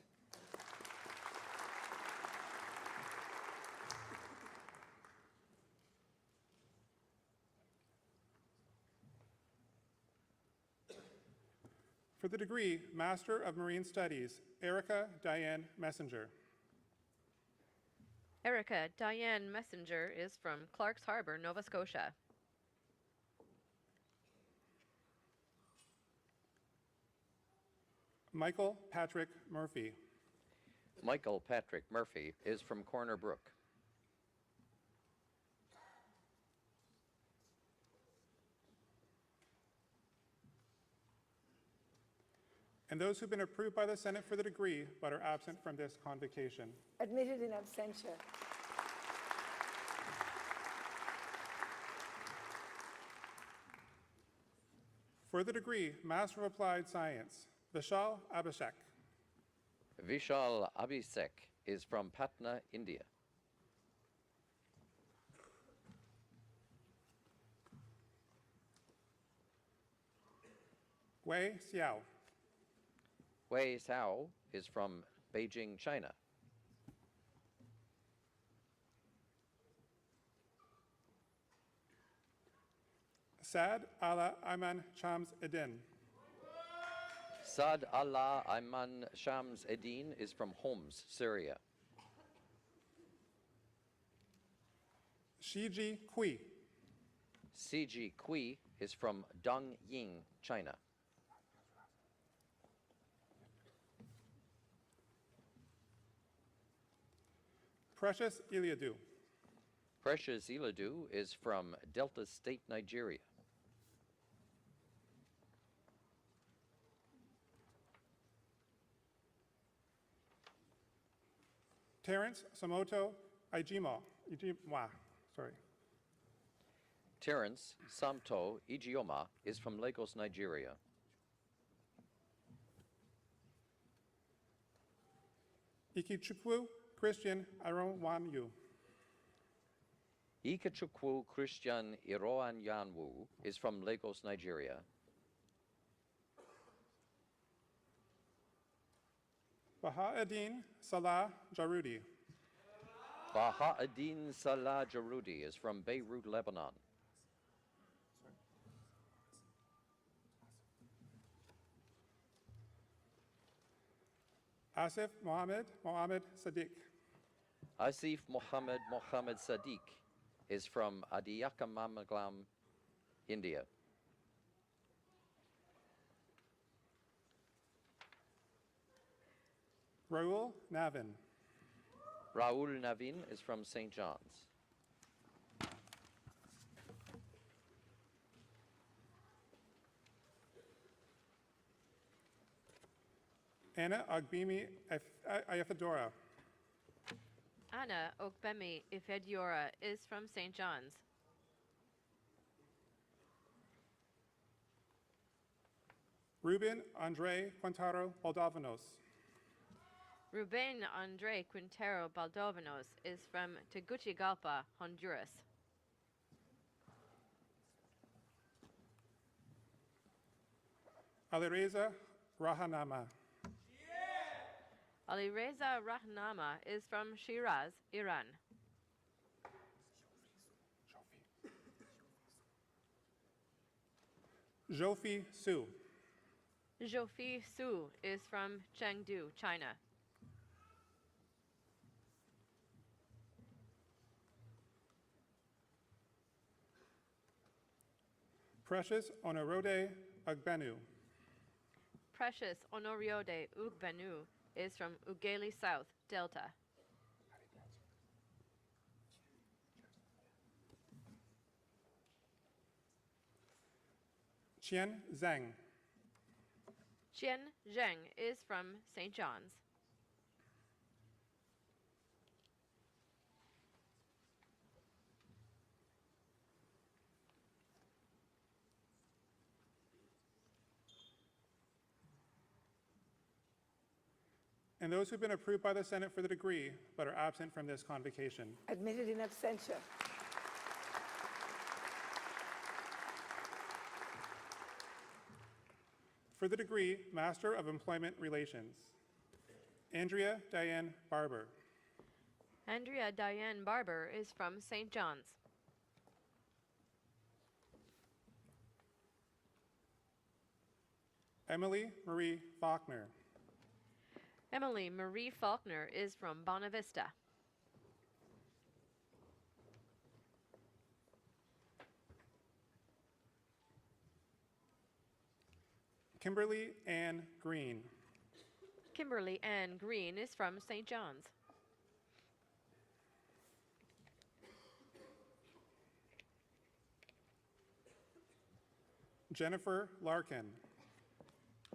For the degree Master of Marine Studies, Erica Diane Messenger. Erica Diane Messenger is from Clarks Harbor, Nova Scotia. Michael Patrick Murphy. Michael Patrick Murphy is from Corner Brook. And those who've been approved by the Senate for the degree but are absent from this convocation. Admitted in absentia. For the degree Master of Applied Science, Vishal Abhishek. Vishal Abhishek is from Patna, India. Wei Xiao. Wei Xiao is from Beijing, China. Saad Allah Ayman Shams Edin. Saad Allah Ayman Shams Eddin is from Homs, Syria. Shiji Kui. Siji Kui is from Dongying, China. Precious Iliadu. Precious Iladu is from Delta State, Nigeria. Terrence Samoto Ijima. Sorry. Terence Samto Ijeoma is from Lagos, Nigeria. Ikichukwu Christian Aronwanyu. Ikechukwu Christian Iroanyanwu is from Lagos, Nigeria. Bahauddin Salah Jarudi. Bahauddin Salah Jarudi is from Beirut, Lebanon. Asif Mohammed Sadiq. Asif Mohammed Sadiq is from Adiyakamamaglam, India. Raul Navin. Raul Navin is from St. John's. Anna Ogbimi Ayafadora. Anna Ogbemi Ifediora is from St. John's. Ruben Andre Quintaro Baldovinos. Ruben Andre Quintero Baldovinos is from Tegucigalpa, Honduras. Alireza Rahanama. Alireza Rahnama is from Shiraz, Iran. Zhoufi Su. Zhoufi Su is from Chengdu, China. Precious Onorode Agbenu. Precious Honoriode Ugbenu is from Ugeli South, Delta. Qian Zhang. Qian Zheng is from St. John's. And those who've been approved by the Senate for the degree but are absent from this convocation. Admitted in absentia. For the degree Master of Employment Relations, Andrea Diane Barber. Andrea Diane Barber is from St. John's. Emily Marie Faulkner. Emily Marie Faulkner is from Bonavista. Kimberly Ann Green. Kimberly Ann Green is from St. John's. Jennifer Larkin.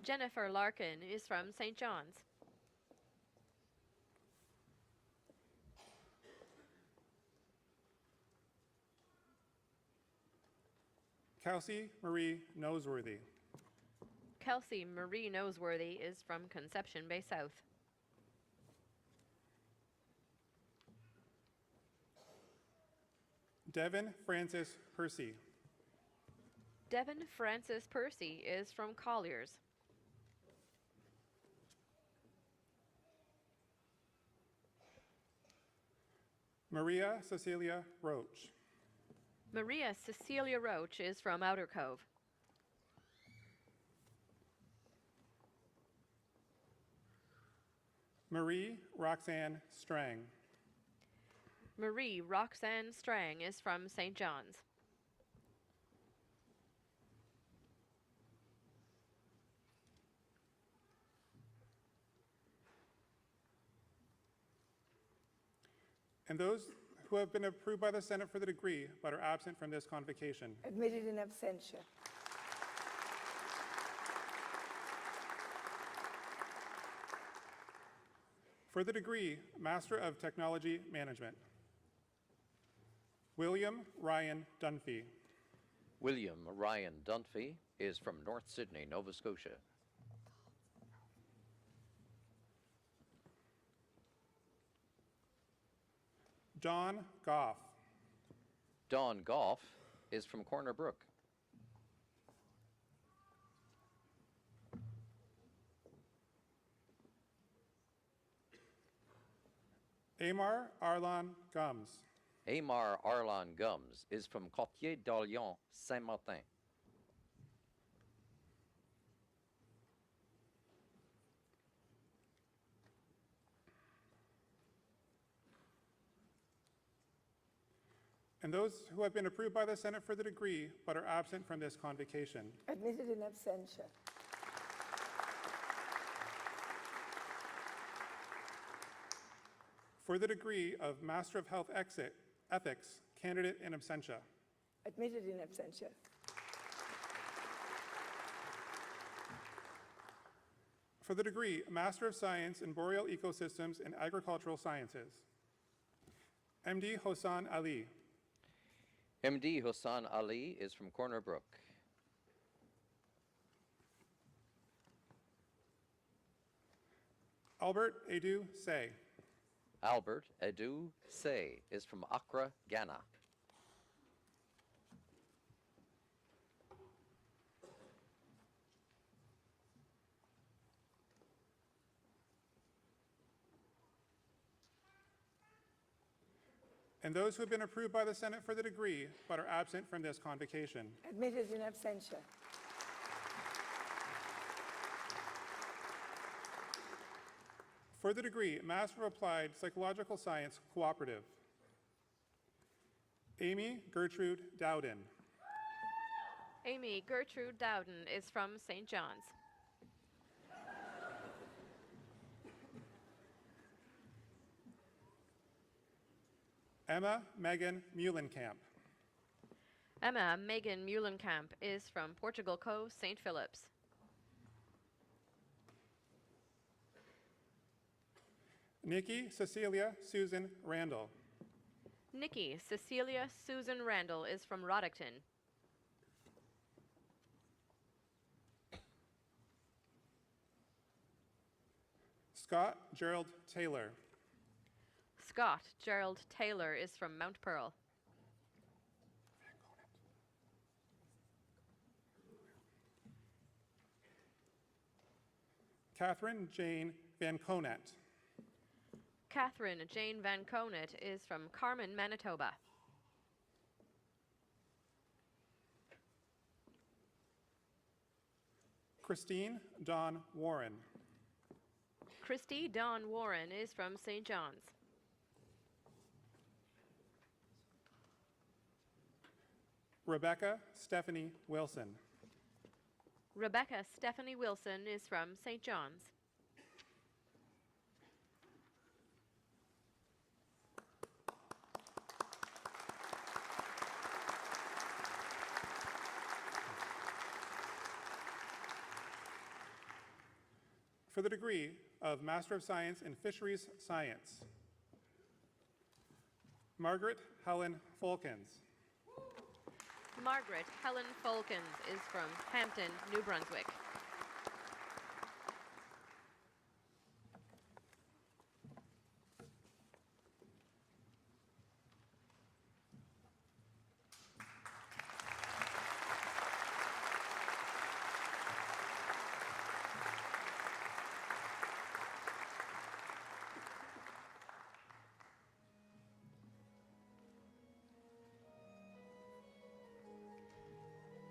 Jennifer Larkin is from St. John's. Kelsey Marie Noseworthy. Kelsey Marie Noseworthy is from Conception Bay South. Devin Francis Percy. Devin Francis Percy is from Colliers. Maria Cecilia Roach. Maria Cecilia Roach is from Outer Cove. Marie Roxanne Strang. Marie Roxanne Strang is from St. John's. And those who have been approved by the Senate for the degree but are absent from this convocation. Admitted in absentia. For the degree Master of Technology Management, William Ryan Dunphy. William Ryan Dunphy is from North Sydney, Nova Scotia. Don Goff. Don Goff is from Corner Brook. Amar Arlan Gums. Amar Arlan Gums is from Cotier d'Orléans, Saint-Martin. And those who have been approved by the Senate for the degree but are absent from this convocation. Admitted in absentia. For the degree of Master of Health Ethics, candidate in absentia. Admitted in absentia. For the degree Master of Science in Boreal Ecosystems and Agricultural Sciences, MD Hossan Ali. MD Hossan Ali is from Corner Brook. Albert Edu Say. Albert Edu Say is from Accra, Ghana. And those who have been approved by the Senate for the degree but are absent from this convocation. Admitted in absentia. For the degree Master of Applied Psychological Science Cooperative, Amy Gertrude Dowden. Amy Gertrude Dowden is from St. John's. Emma Megan Muhlenkamp. Emma Megan Muhlenkamp is from Portugal Cove, St. Philip's. Nikki Cecilia Susan Randall. Nikki Cecilia Susan Randall is from Roddickton. Scott Gerald Taylor. Scott Gerald Taylor is from Mount Pearl. Catherine Jane Van Conet. Catherine Jane Van Conet is from Carmen, Manitoba. Christine Dawn Warren. Christy Dawn Warren is from St. John's. Rebecca Stephanie Wilson. Rebecca Stephanie Wilson is from St. John's. For the degree of Master of Science in Fisheries Science, Margaret Helen Fulkins. Margaret Helen Fulkins is from Hampton, New Brunswick.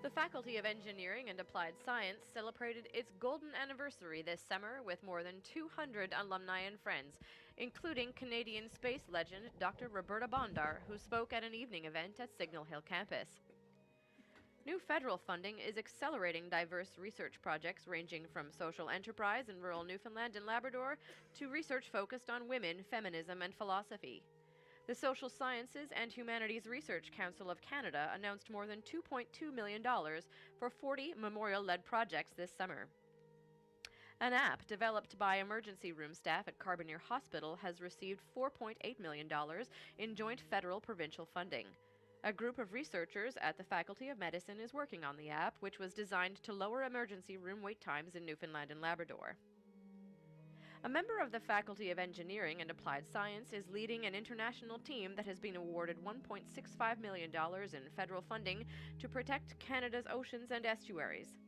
The Faculty of Engineering and Applied Science celebrated its golden anniversary this summer with more than 200 alumni and friends, including Canadian space legend Dr. Roberta Bondar, who spoke at an evening event at Signal Hill campus. New federal funding is accelerating diverse research projects ranging from social enterprise in rural Newfoundland and Labrador to research focused on women, feminism, and philosophy. The Social Sciences and Humanities Research Council of Canada announced more than $2.2 million for 40 memorial-led projects this summer. An app developed by emergency room staff at Carbonear Hospital has received $4.8 million in joint federal-provincial funding. A group of researchers at the Faculty of Medicine is working on the app, which was designed to lower emergency room wait times in Newfoundland and Labrador. A member of the Faculty of Engineering and Applied Science is leading an international team that has been awarded $1.65 million in federal funding to protect Canada's oceans and estuaries.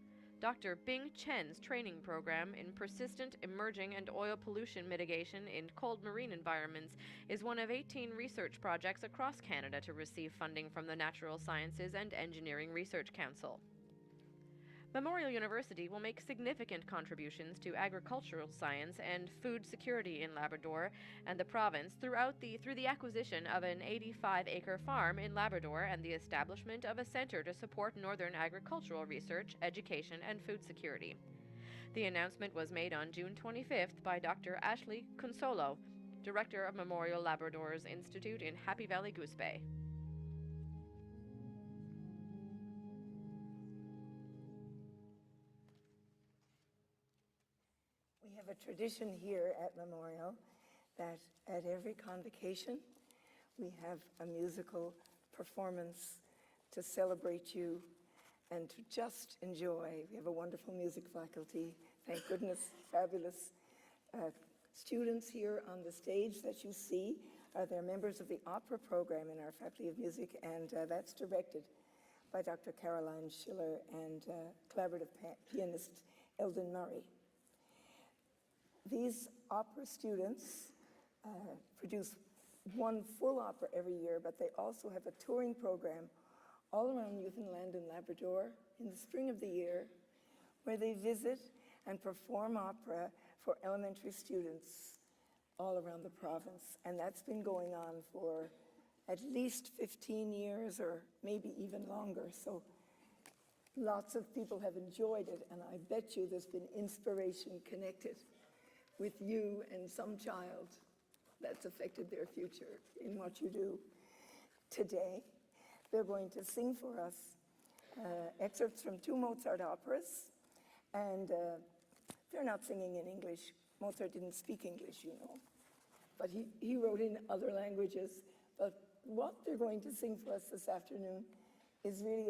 Dr. Bing Chen's training program in persistent, emerging, and oil pollution mitigation in cold marine environments is one of 18 research projects across Canada to receive funding from the Natural Sciences and Engineering Research Council. Memorial University will make significant contributions to agricultural science and food security in Labrador and the province through the acquisition of an 85-acre farm in Labrador and the establishment of a center to support northern agricultural research, education, and food security. The announcement was made on June 25th by Dr. Ashley Consolo, Director of Memorial Labrador's Institute in Happy Valley, Goose Bay. have a tradition here at Memorial that at every convocation, we have a musical performance to celebrate you and to just enjoy. We have a wonderful music faculty. Thank goodness, fabulous students here on the stage that you see. They're members of the opera program in our Faculty of Music, and that's directed by Dr. Caroline Schiller and collaborative pianist Eldon Murray. These opera students produce one full opera every year, but they also have a touring program all around Newfoundland and Labrador in the spring of the year, where they visit and perform opera for elementary students all around the province. And that's been going on for at least 15 years or maybe even longer. So lots of people have enjoyed it, and I bet you there's been inspiration connected with you and some child that's affected their future in what you do. Today, they're going to sing for us excerpts from 2 Mozart operas, and they're not singing in English. Mozart didn't speak English, you know, but he wrote in other languages. But what they're going to sing for us this afternoon is really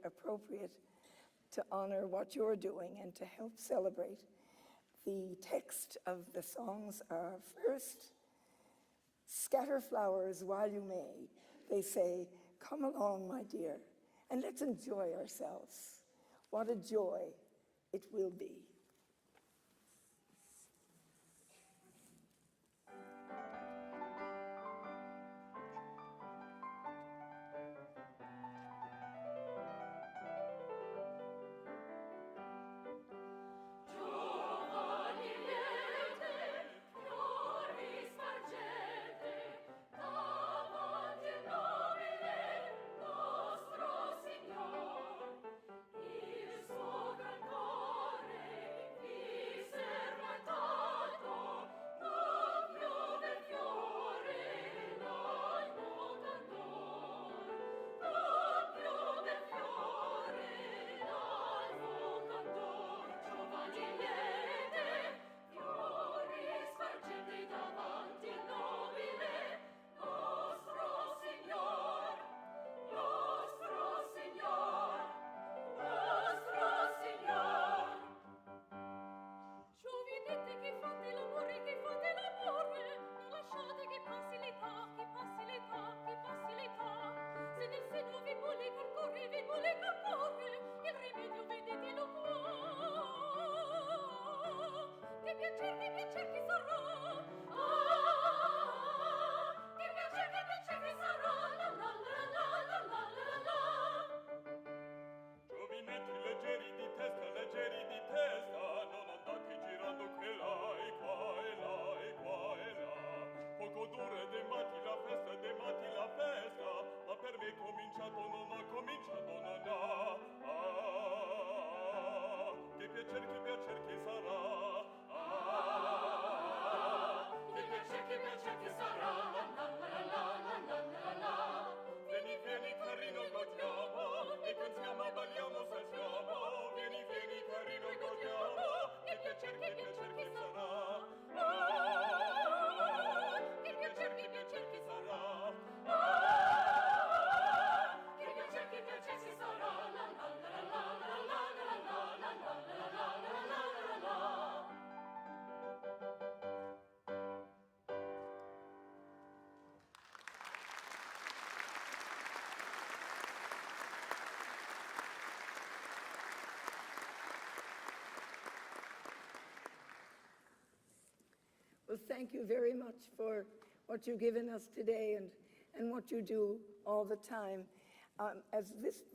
appropriate to honor what you're doing and to help celebrate. The text of the songs are first, "Scatter flowers while you may." They say, "Come along, my dear, and let's enjoy ourselves. What a joy it will be." Well, thank you very much for what you've given us today and what you do all the time. As this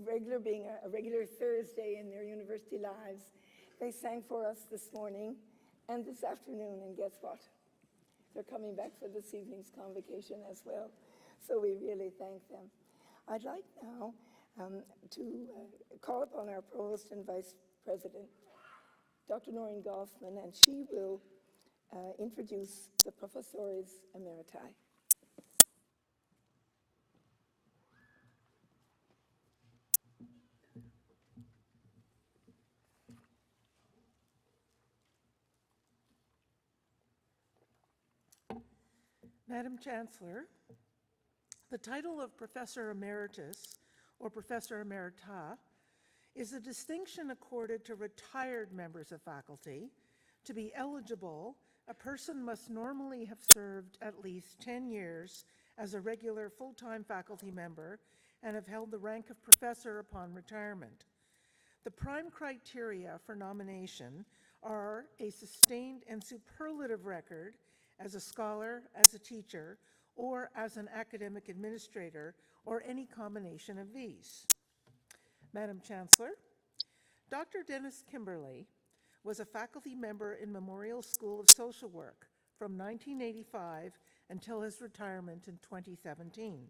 being a regular Thursday in their university lives, they sang for us this morning and this afternoon, and guess what? They're coming back for this evening's convocation as well. So we really thank them. I'd like now to call upon our Provost and Vice President, Dr. Noreen Goffman, and she will introduce the Professores Emeriti. Madam Chancellor, the title of Professor Emeritus or Professor Emerita is a distinction accorded to retired members of faculty. To be eligible, a person must normally have served at least 10 years as a regular full-time faculty member and have held the rank of professor upon retirement. The prime criteria for nomination are a sustained and superlative record as a scholar, as a teacher, or as an academic administrator, or any combination of these. Madam Chancellor, Dr. Dennis Kimberly was a faculty member in Memorial School of Social Work from 1985 until his retirement in 2017.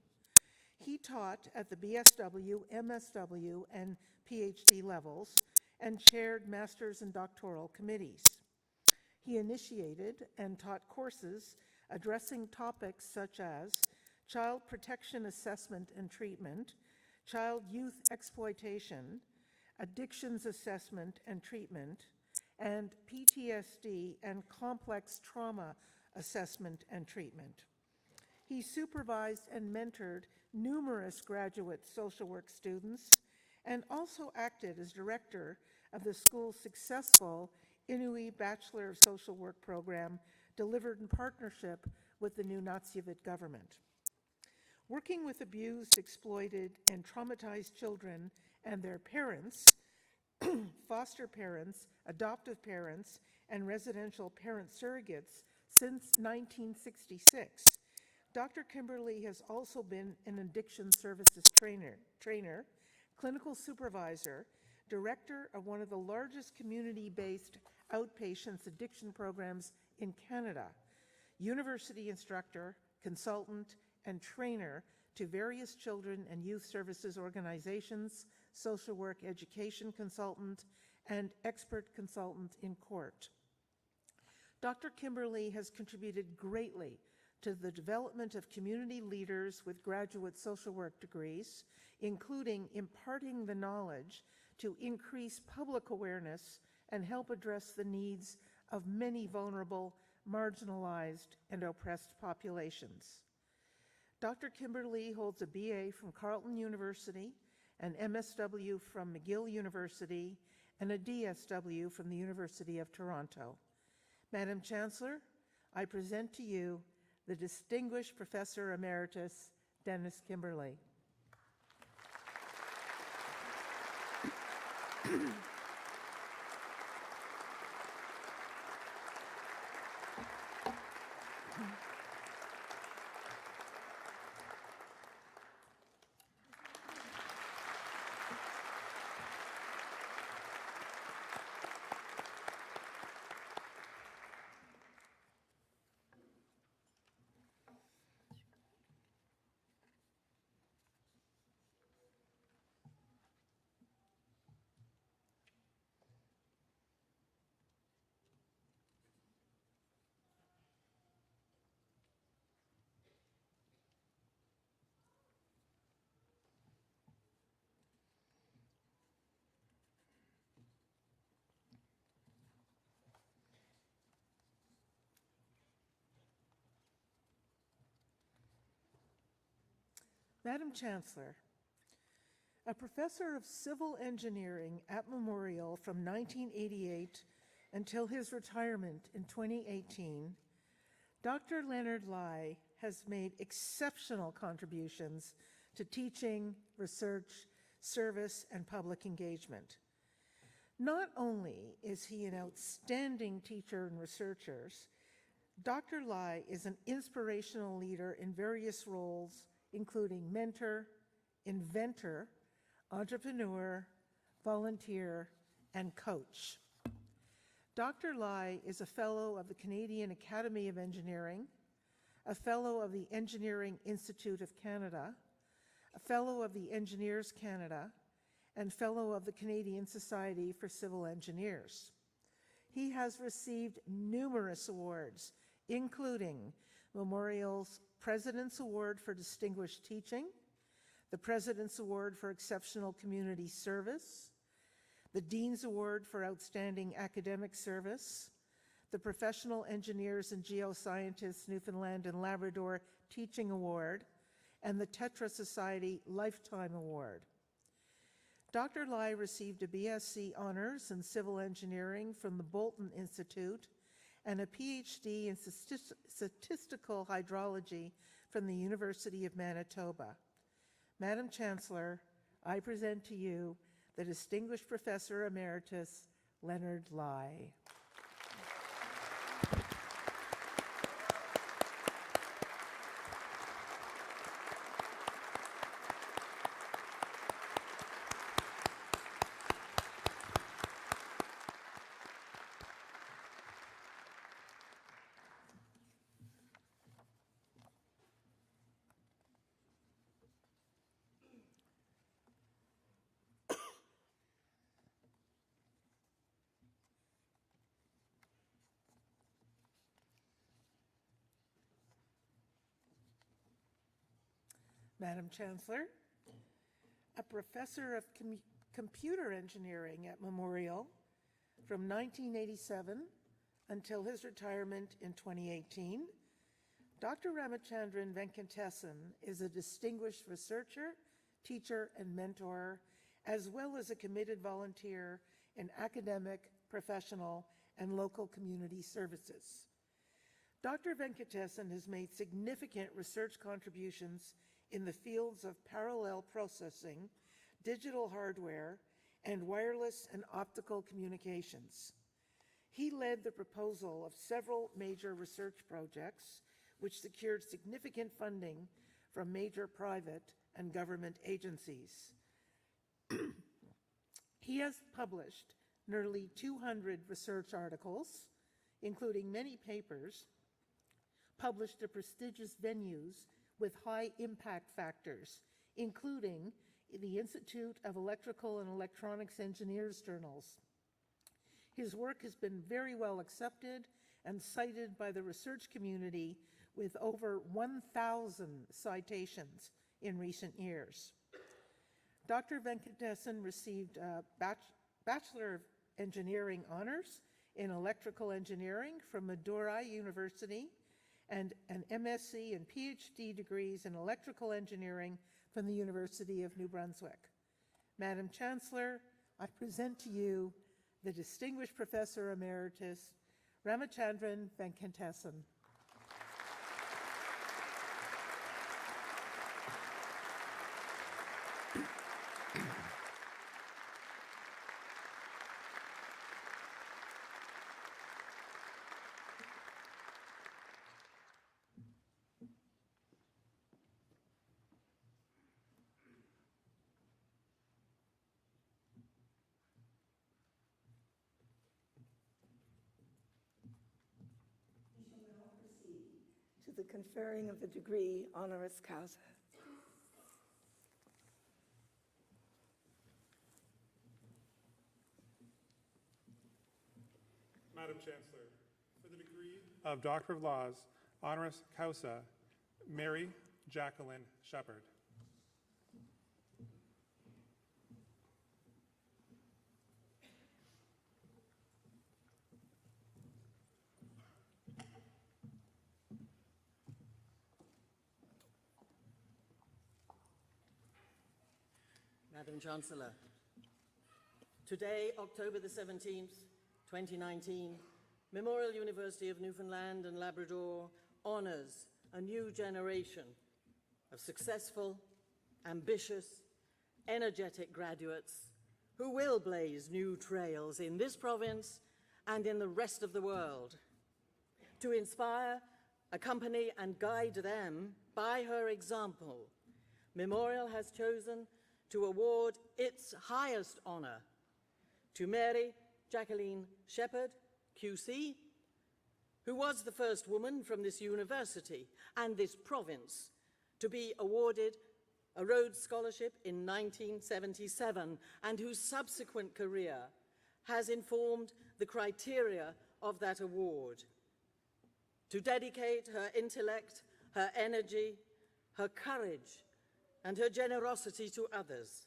He taught at the BSW, MSW, and PhD levels and chaired master's and doctoral committees. He initiated and taught courses addressing topics such as child protection assessment and treatment, child youth exploitation, addictions assessment and treatment, and PTSD and complex trauma assessment and treatment. He supervised and mentored numerous graduate social work students and also acted as director of the school's successful Inuit Bachelor of Social Work program delivered in partnership with the new Natsivit government. Working with abused, exploited, and traumatized children and their parents, foster parents, adoptive parents, and residential parent surrogates since 1966, Dr. Kimberly has also been an addiction services trainer, clinical supervisor, director of one of the largest community-based outpatients addiction programs in Canada, university instructor, consultant, and trainer to various children and youth services organizations, social work education consultant, and expert consultant in court. Dr. Kimberly has contributed greatly to the development of community leaders with graduate social work degrees, including imparting the knowledge to increase public awareness and help address the needs of many vulnerable, marginalized, and oppressed populations. Dr. Kimberly holds a BA from Carleton University, an MSW from McGill University, and a DSW from the University of Toronto. Madam Chancellor, I present to you the distinguished Professor Emeritus, Dennis Kimberly. Madam Chancellor, a professor of civil engineering at Memorial from 1988 until his retirement in 2018, Dr. Leonard Lai has made exceptional contributions to teaching, research, service, and public engagement. Not only is he an outstanding teacher and researcher, Dr. Lai is an inspirational leader in various roles, including mentor, inventor, entrepreneur, volunteer, and coach. Dr. Lai is a fellow of the Canadian Academy of Engineering, a fellow of the Engineering Institute of Canada, a fellow of the Engineers Canada, and fellow of the Canadian Society for Civil Engineers. He has received numerous awards, including Memorial's President's Award for Distinguished Teaching, the President's Award for Exceptional Community Service, the Dean's Award for Outstanding Academic Service, the Professional Engineers and Geoscientists Newfoundland and Labrador Teaching Award, and the Tetra Society Lifetime Award. Dr. Lai received a BSc Honors in Civil Engineering from the Bolton Institute and a PhD in Statistical Hydrology from the University of Manitoba. Madam Chancellor, I present to you the Distinguished Professor Emeritus, Leonard Lai. Madam Chancellor, a professor of computer engineering at Memorial from 1987 until his retirement in 2018, Dr. Ramachandran Venkatesan is a distinguished researcher, teacher, and mentor, as well as a committed volunteer in academic, professional, and local community services. Dr. Venkatesan has made significant research contributions in the fields of parallel processing, digital hardware, and wireless and optical communications. He led the proposal of several major research projects, which secured significant funding from major private and government agencies. He has published nearly 200 research articles, including many papers, published at prestigious venues with high impact factors, including the Institute of Electrical and Electronics Engineers journals. His work has been very well accepted and cited by the research community with over 1,000 citations in recent years. Dr. Venkatesan received a Bachelor of Engineering honors in Electrical Engineering from Madurai University and an MSc and PhD degrees in Electrical Engineering from the University of New Brunswick. Madam Chancellor, I present to you the Distinguished Professor Emeritus, Ramachandran Venkatesan. To the conferring of the degree honoris causa. Madam Chancellor, for the degree of Doctor of Laws, honoris causa, Mary Jacqueline Shepard. Madam Chancellor, today, October the 17th, 2019, Memorial University of Newfoundland and Labrador honors a new generation of successful, ambitious, energetic graduates who will blaze new trails in this province and in the rest of the world. To inspire, accompany, and guide them by her example, Memorial has chosen to award its highest honor to Mary Jacqueline Shepard, QC, who was the first woman from this university and this province to be awarded a Rhodes Scholarship in 1977, and whose subsequent career has informed the criteria of that award. To dedicate her intellect, her energy, her courage, and her generosity to others.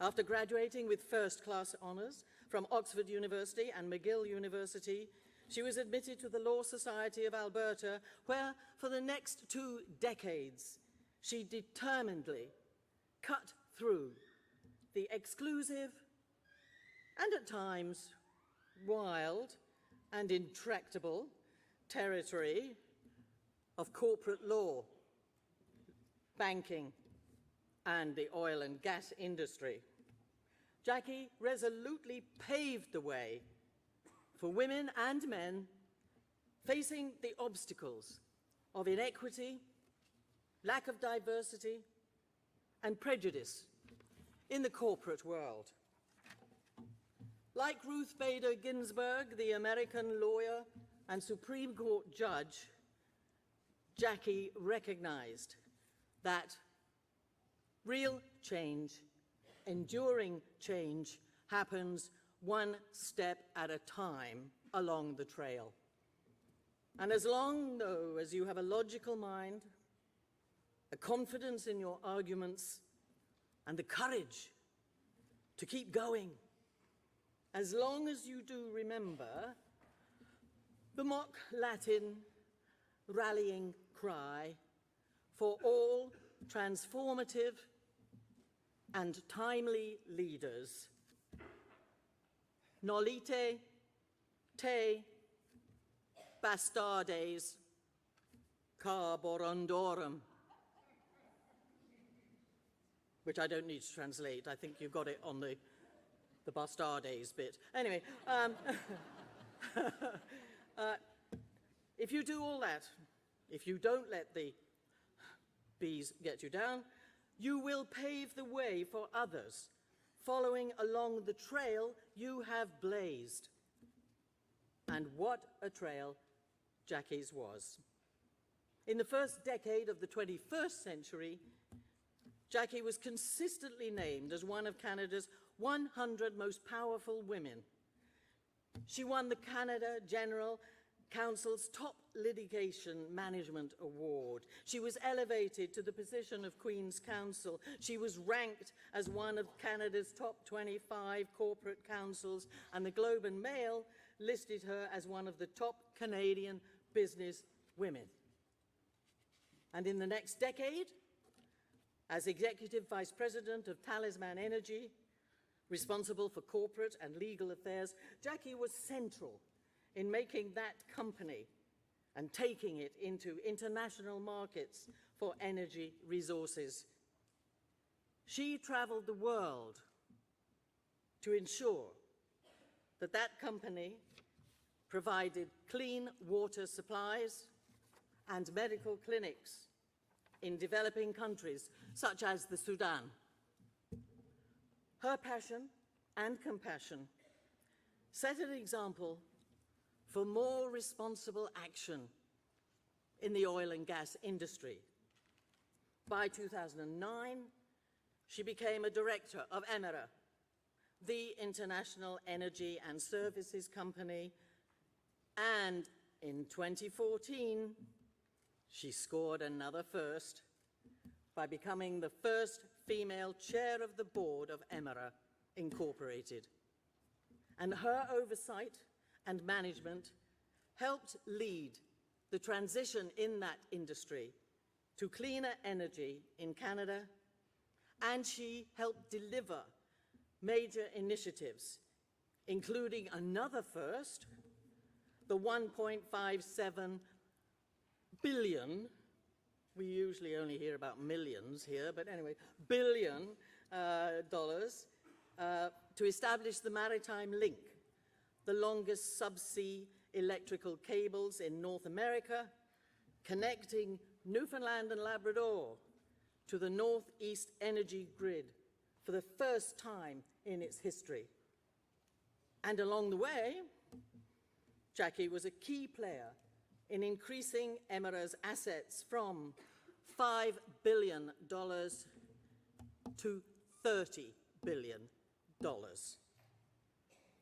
After graduating with first-class honors From Oxford University and McGill University, she was admitted to the Law Society of Alberta, where for the next 2 decades she determinedly cut through the exclusive and at times wild and intractable territory of corporate law, banking, and the oil and gas industry. Jackie resolutely paved the way for women and men facing the obstacles of inequity, lack of diversity, and prejudice in the corporate world. Like Ruth Bader Ginsburg, the American lawyer and Supreme Court judge, Jackie recognized that real change, enduring change, happens one step at a time along the trail. And as long, though, as you have a logical mind, a confidence in your arguments, and the courage to keep going, as long as you do remember the mock Latin rallying cry for all transformative and timely leaders, nolite te bastardes carborundorum, which I don't need to translate. I think you got it on the bastardes bit. Anyway, if you do all that, if you don't let the bees get you down, you will pave the way for others, following along the trail you have blazed. And what a trail Jackie's was. In the first decade of the 21st century, Jackie was consistently named as one of Canada's 100 most powerful women. She won the Canada General Council's top litigation management award. She was elevated to the position of Queen's Counsel. She was ranked as one of Canada's top 25 corporate counsels, and the Globe and Mail listed her as one of the top Canadian business women. And in the next decade, as Executive Vice President of Talisman Energy, responsible for corporate and legal affairs, Jackie was central in making that company and taking it into international markets for energy resources. She traveled the world to ensure that that company provided clean water supplies and medical clinics in developing countries such as the Sudan. Her passion and compassion set an example for more responsible action in the oil and gas industry. By 2009, she became a director of EMERA, the International Energy and Services Company, and in 2014, she scored another first by becoming the first female chair of the board of EMERA Incorporated. And her oversight and management helped lead the transition in that industry to cleaner energy in Canada, and she helped deliver major initiatives, including another first, the $1.57 billion, we usually only hear about millions here, but anyway, billion dollars to establish the Maritime Link, the longest subsea electrical cables in North America, connecting Newfoundland and Labrador to the Northeast energy grid for the first time in its history. And along the way, Jackie was a key player in increasing EMERA's assets from $5 billion to $30 billion.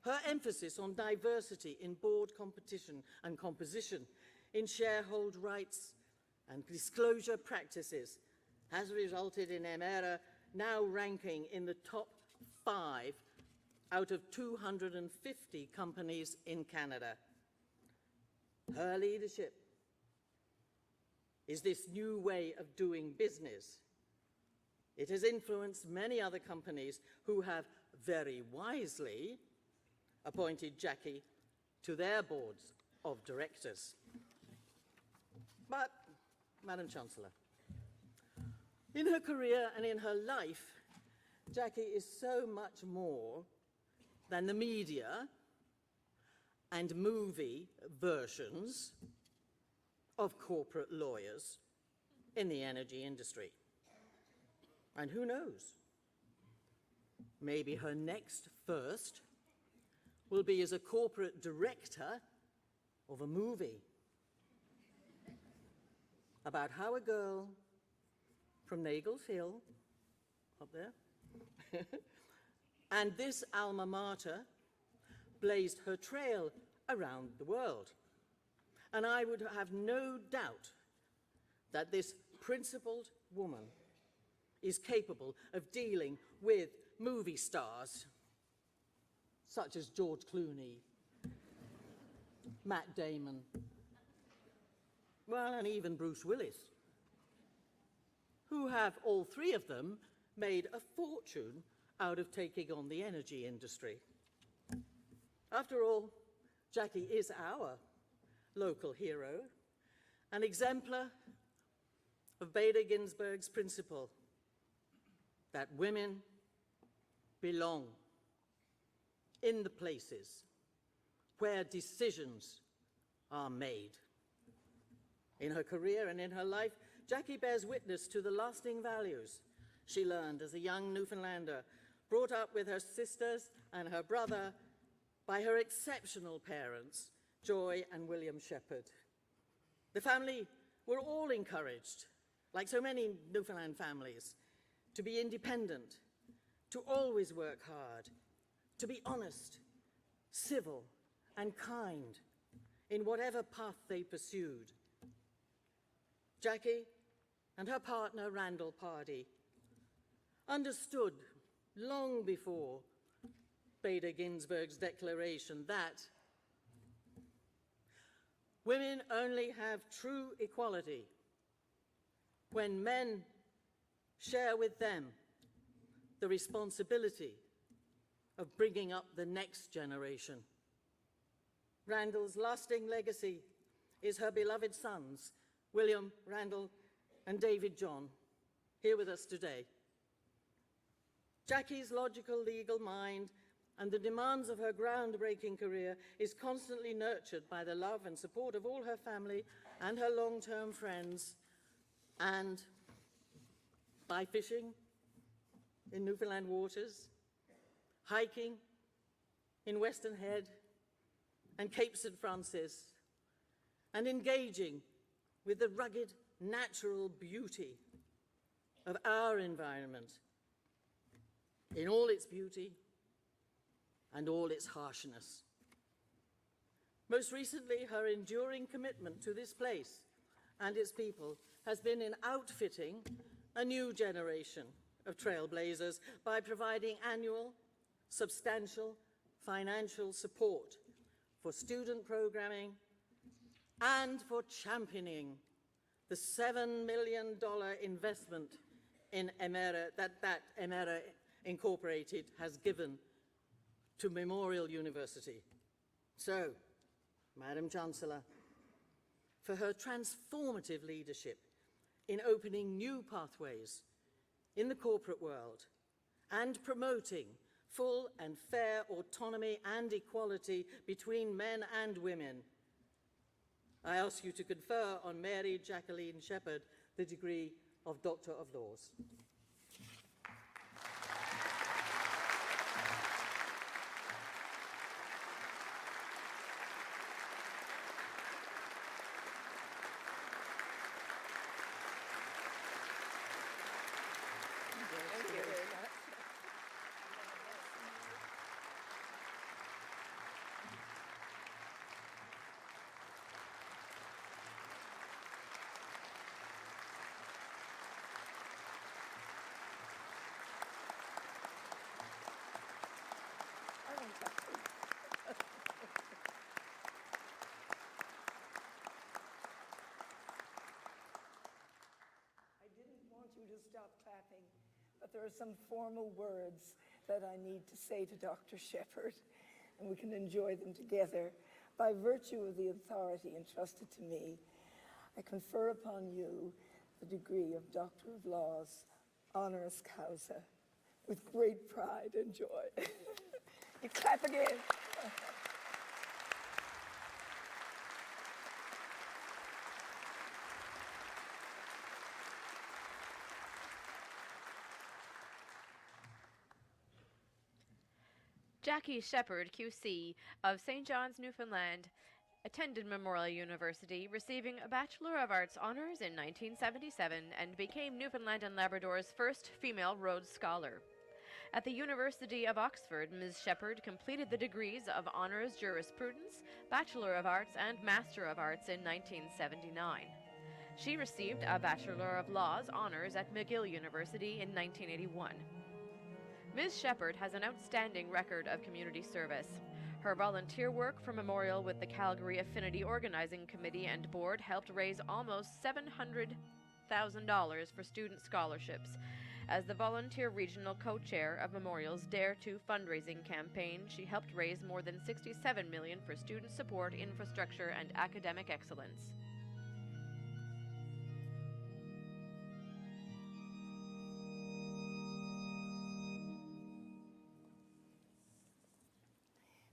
Her emphasis on diversity in board competition and composition, in shareholder rights and disclosure practices has resulted in EMERA now ranking in the top 5 out of 250 companies in Canada. Her leadership is this new way of doing business. It has influenced many other companies who have very wisely appointed Jackie to their boards of directors. But, Madam Chancellor, in her career and in her life, Jackie is so much more than the media and movie versions of corporate lawyers in the energy industry. And who knows? Maybe her next first will be as a corporate director of a movie about how a girl from Nagels Hill, up there, and this alma mater blazed her trail around the world. And I would have no doubt that this principled woman is capable of dealing with movie stars such as George Clooney, Matt Damon, well, and even Bruce Willis, who have all three of them made a fortune out of taking on the energy industry. After all, Jackie is our local hero, an exemplar of Bader Ginsburg's principle that women belong in the places where decisions are made. In her career and in her life, Jackie bears witness to the lasting values she learned as a young Newfoundlander, brought up with her sisters and her brother by her exceptional parents, Joy and William Shepherd. The family were all encouraged, like so many Newfoundland families, to be independent, to always work hard, to be honest, civil, and kind in whatever path they pursued. Jackie and her partner, Randall Pardee, understood long before Bader Ginsburg's declaration that women only have true equality when men share with them the responsibility of bringing up the next generation. Randall's lasting legacy is her beloved sons, William, Randall, and David John, here with us today. Jackie's logical legal mind and the demands of her groundbreaking career is constantly nurtured by the love and support of all her family and her long-term friends, and by fishing in Newfoundland waters, hiking in Western Head and Cape St. Francis, and engaging with the rugged natural beauty of our environment in all its beauty and all its harshness. Most recently, her enduring commitment to this place and its people has been in outfitting a new generation of trailblazers by providing annual, substantial financial support for student programming and for championing the $7 million investment in Emera that Emera Incorporated has given to Memorial University. So, Madam Chancellor, for her transformative leadership in opening new pathways in the corporate world and promoting full and fair autonomy and equality between men and women, I ask you to confer on Mary Jacqueline Shepherd the degree of Doctor of Laws. Thank you very much. stop clapping, but there are some formal words that I need to say to Dr. Shepherd, and we can enjoy them together. By virtue of the authority entrusted to me, I confer upon you the degree of Doctor of Laws, honoris causa, with great pride and joy. You clap again. Jackie Shepherd, QC, of St. John's, Newfoundland, attended Memorial University, receiving a Bachelor of Arts honors in 1977 and became Newfoundland and Labrador's first female Rhodes Scholar. At the University of Oxford, Ms. Shepherd completed the degrees of Honours Jurisprudence, Bachelor of Arts, and Master of Arts in 1979. She received a Bachelor of Laws honors at McGill University in 1981. Ms. Shepherd has an outstanding record of community service. Her volunteer work for Memorial with the Calgary Affinity Organizing Committee and Board helped raise almost $700,000 for student scholarships. As the volunteer regional co-chair of Memorial's Dare to fundraising campaign, she helped raise more than $67 million for student support, infrastructure, and academic excellence.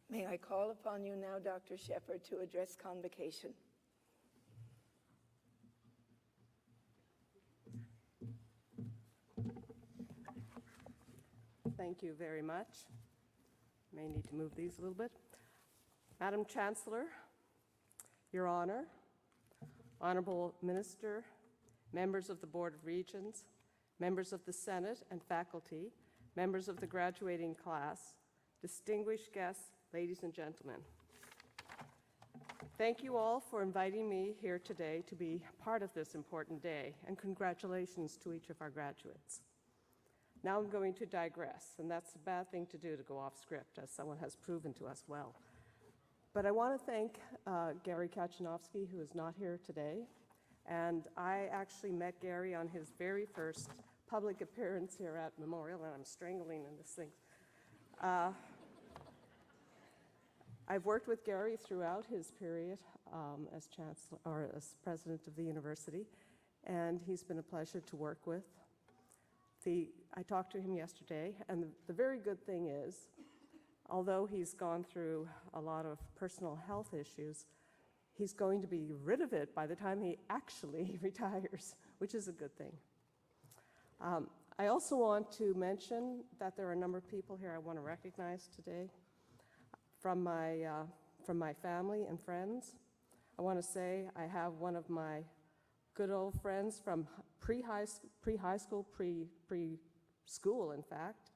May I call upon you now, Dr. Shepherd, to address Convocation. Thank you very much. May need to move these a little bit. Madam Chancellor, Your Honor, Honorable Minister, members of the Board of Regents, members of the Senate and faculty, members of the graduating class, distinguished guests, ladies and gentlemen. Thank you all for inviting me here today to be part of this important day, and congratulations to each of our graduates. Now I'm going to digress, and that's a bad thing to do, to go off script, as someone has proven to us well. But I want to thank Gary Kachanovsky, who is not here today, and I actually met Gary on his very first public appearance here at Memorial, and I'm strangling in this thing. I've worked with Gary throughout his period as chancellor or as president of the university, and he's been a pleasure to work with. I talked to him yesterday, and the very good thing is, although he's gone through a lot of personal health issues, he's going to be rid of it by the time he actually retires, which is a good thing. I also want to mention that there are a number of people here I want to recognize today. From my family and friends, I want to say I have one of my good old friends from pre-high school, preschool, in fact,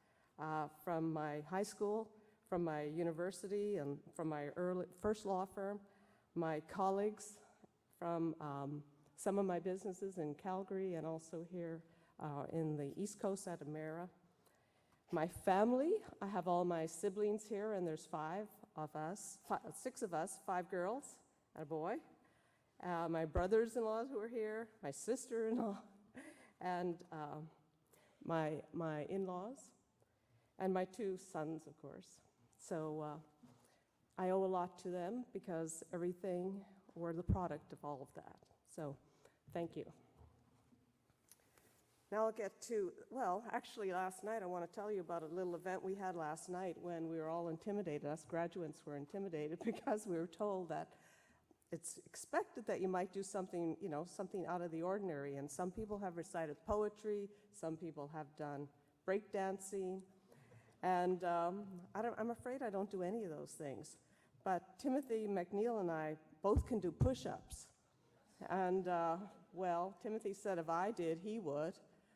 from my high school, from my university, and from my first law firm, my colleagues from some of my businesses in Calgary and also here in the East Coast at Emera. My family, I have all my siblings here, and there's six of us, 5 girls and a boy. My brothers-in-law who are here, my sister-in-law, and my in-laws, and my 2 sons, of course. So I owe a lot to them because everything, we're the product of all of that. So thank you. Now I'll get to, well, actually last night I want to tell you about a little event we had last night when we were all intimidated. Us graduates were intimidated because we were told that it's expected that you might do something, something out of the ordinary. And some people have recited poetry, some people have done breakdancing, and I'm afraid I don't do any of those things. But Timothy McNeil and I both can do push-ups. And, well, Timothy said if I did, he would.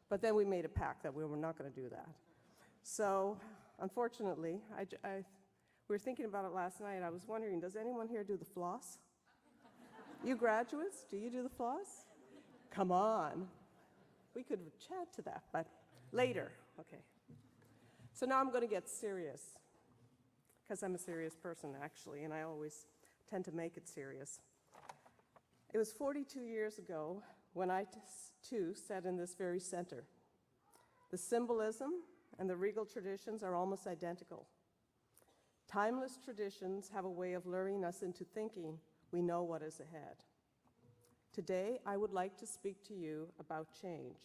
But then we made a pact that we were not going to do that. So, unfortunately, we were thinking about it last night. I was wondering, does anyone here do the floss? You graduates, do you do the floss? Come on. We could chat to that, but later. Okay. So now I'm going to get serious, because I'm a serious person, actually, and I always tend to make it serious. It was 42 years ago when I, too, sat in this very center The symbolism and the regal traditions are almost identical. Timeless traditions have a way of luring us into thinking we know what is ahead. Today, I would like to speak to you about change,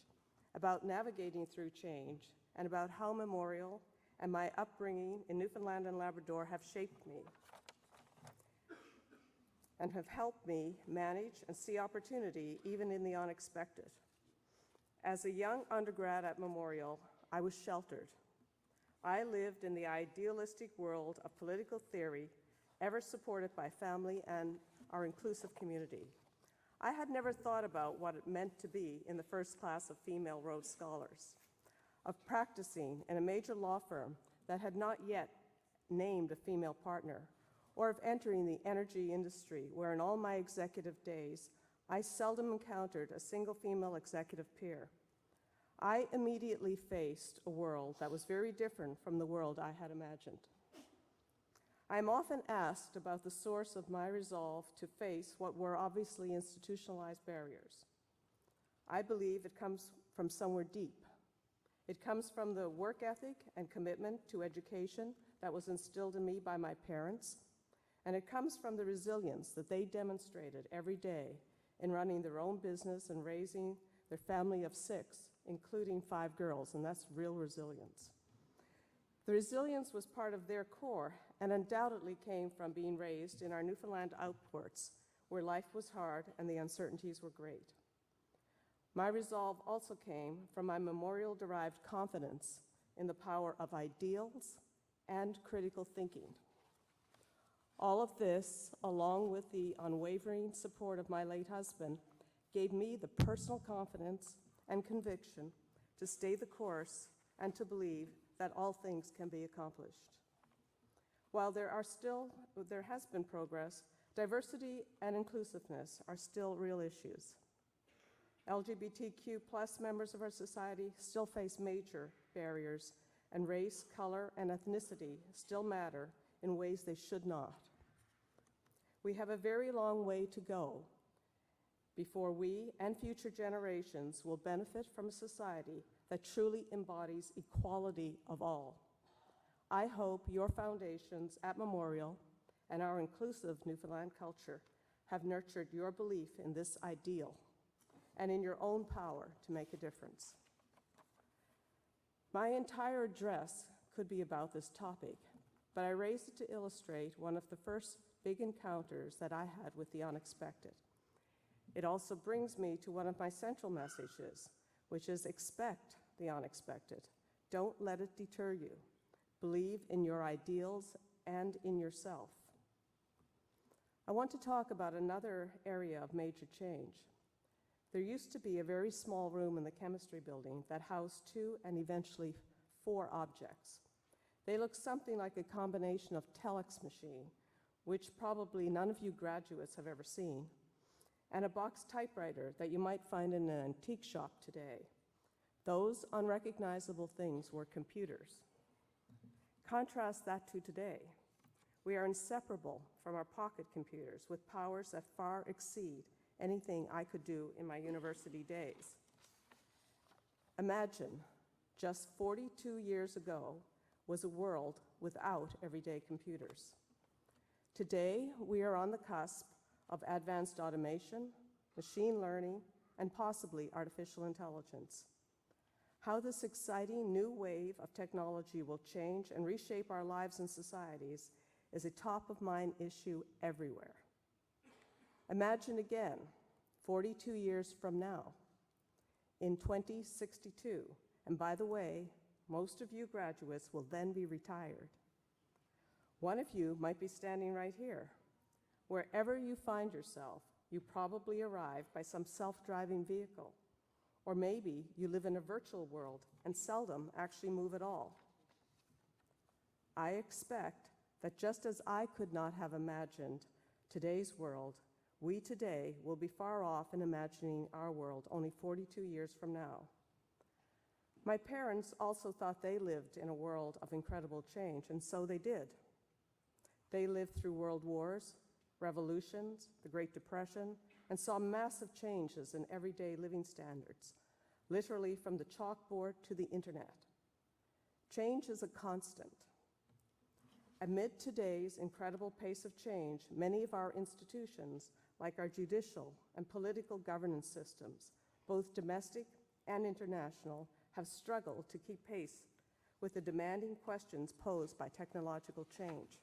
about navigating through change, and about how Memorial and my upbringing in Newfoundland and Labrador have shaped me and have helped me manage and see opportunity even in the unexpected. As a young undergrad at Memorial, I was sheltered. I lived in the idealistic world of political theory, ever supported by family and our inclusive community. I had never thought about what it meant to be in the first class of female Rhodes Scholars, of practicing in a major law firm that had not yet named a female partner, or of entering the energy industry where in all my executive days, I seldom encountered a single female executive peer. I immediately faced a world that was very different from the world I had imagined. I am often asked about the source of my resolve to face what were obviously institutionalized barriers. I believe it comes from somewhere deep. It comes from the work ethic and commitment to education that was instilled in me by my parents, and it comes from the resilience that they demonstrated every day in running their own business and raising their family of 6, including 5 girls, and that's real resilience. The resilience was part of their core and undoubtedly came from being raised in our Newfoundland outports, where life was hard and the uncertainties were great. My resolve also came from my Memorial-derived confidence in the power of ideals and critical thinking. All of this, along with the unwavering support of my late husband, gave me the personal confidence and conviction to stay the course and to believe that all things can be accomplished. While there has been progress, diversity and inclusiveness are still real issues. LGBTQ+ members of our society still face major barriers, and race, color, and ethnicity still matter in ways they should not. We have a very long way to go before we and future generations will benefit from a society that truly embodies equality of all. I hope your foundations at Memorial and our inclusive Newfoundland culture have nurtured your belief in this ideal and in your own power to make a difference. My entire address could be about this topic, but I raised it to illustrate one of the first big encounters that I had with the unexpected. It also brings me to one of my central messages, which is expect the unexpected. Don't let it deter you. Believe in your ideals and in yourself. I want to talk about another area of major change. There used to be a very small room in the chemistry building that housed 2 and eventually 4 objects. They looked something like a combination of telex machine, which probably none of you graduates have ever seen, and a box typewriter that you might find in an antique shop today. Those unrecognizable things were computers. Contrast that to today. We are inseparable from our pocket computers with powers that far exceed anything I could do in my university days. Imagine, just 42 years ago was a world without everyday computers. Today, we are on the cusp of advanced automation, machine learning, and possibly artificial intelligence. How this exciting new wave of technology will change and reshape our lives and societies is a top-of-mind issue everywhere. Imagine again, 42 years from now, in 2062, and by the way, most of you graduates will then be retired. One of you might be standing right here. Wherever you find yourself, you probably arrive by some self-driving vehicle, or maybe you live in a virtual world and seldom actually move at all. I expect that just as I could not have imagined today's world, we today will be far off in imagining our world only 42 years from now. My parents also thought they lived in a world of incredible change, and so they did. They lived through world wars, revolutions, the Great Depression, and saw massive changes in everyday living standards, literally from the chalkboard to the internet. Change is a constant. Amid today's incredible pace of change, many of our institutions, like our judicial and political governance systems, both domestic and international, have struggled to keep pace with the demanding questions posed by technological change.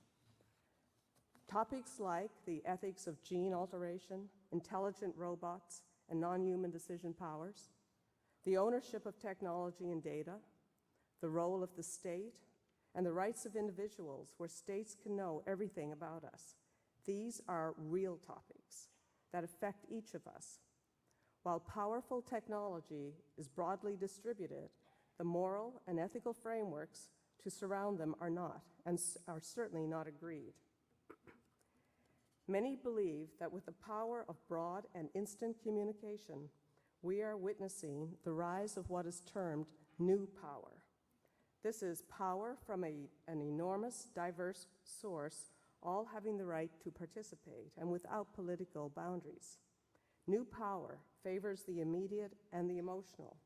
Topics like the ethics of gene alteration, intelligent robots, and non-human decision powers, the ownership of technology and data, the role of the state, and the rights of individuals where states can know everything about us. These are real topics that affect each of us. While powerful technology is broadly distributed, the moral and ethical frameworks to surround them are not, and are certainly not agreed. Many believe that with the power of broad and instant communication, we are witnessing the rise of what is termed new power. This is power from an enormous, diverse source, all having the right to participate and without political boundaries. New power favors the immediate and the emotional,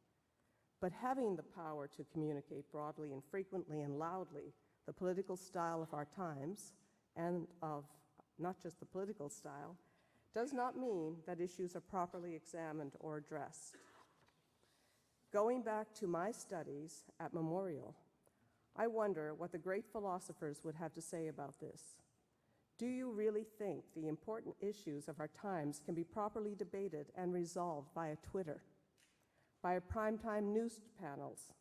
but having the power to communicate broadly and frequently and loudly the political style of our times, and of not just the political style, does not mean that issues are properly examined or addressed. Going back to my studies at Memorial, I wonder what the great philosophers would have to say about this. Do you really think the important issues of our times can be properly debated and resolved via Twitter, by primetime news panels,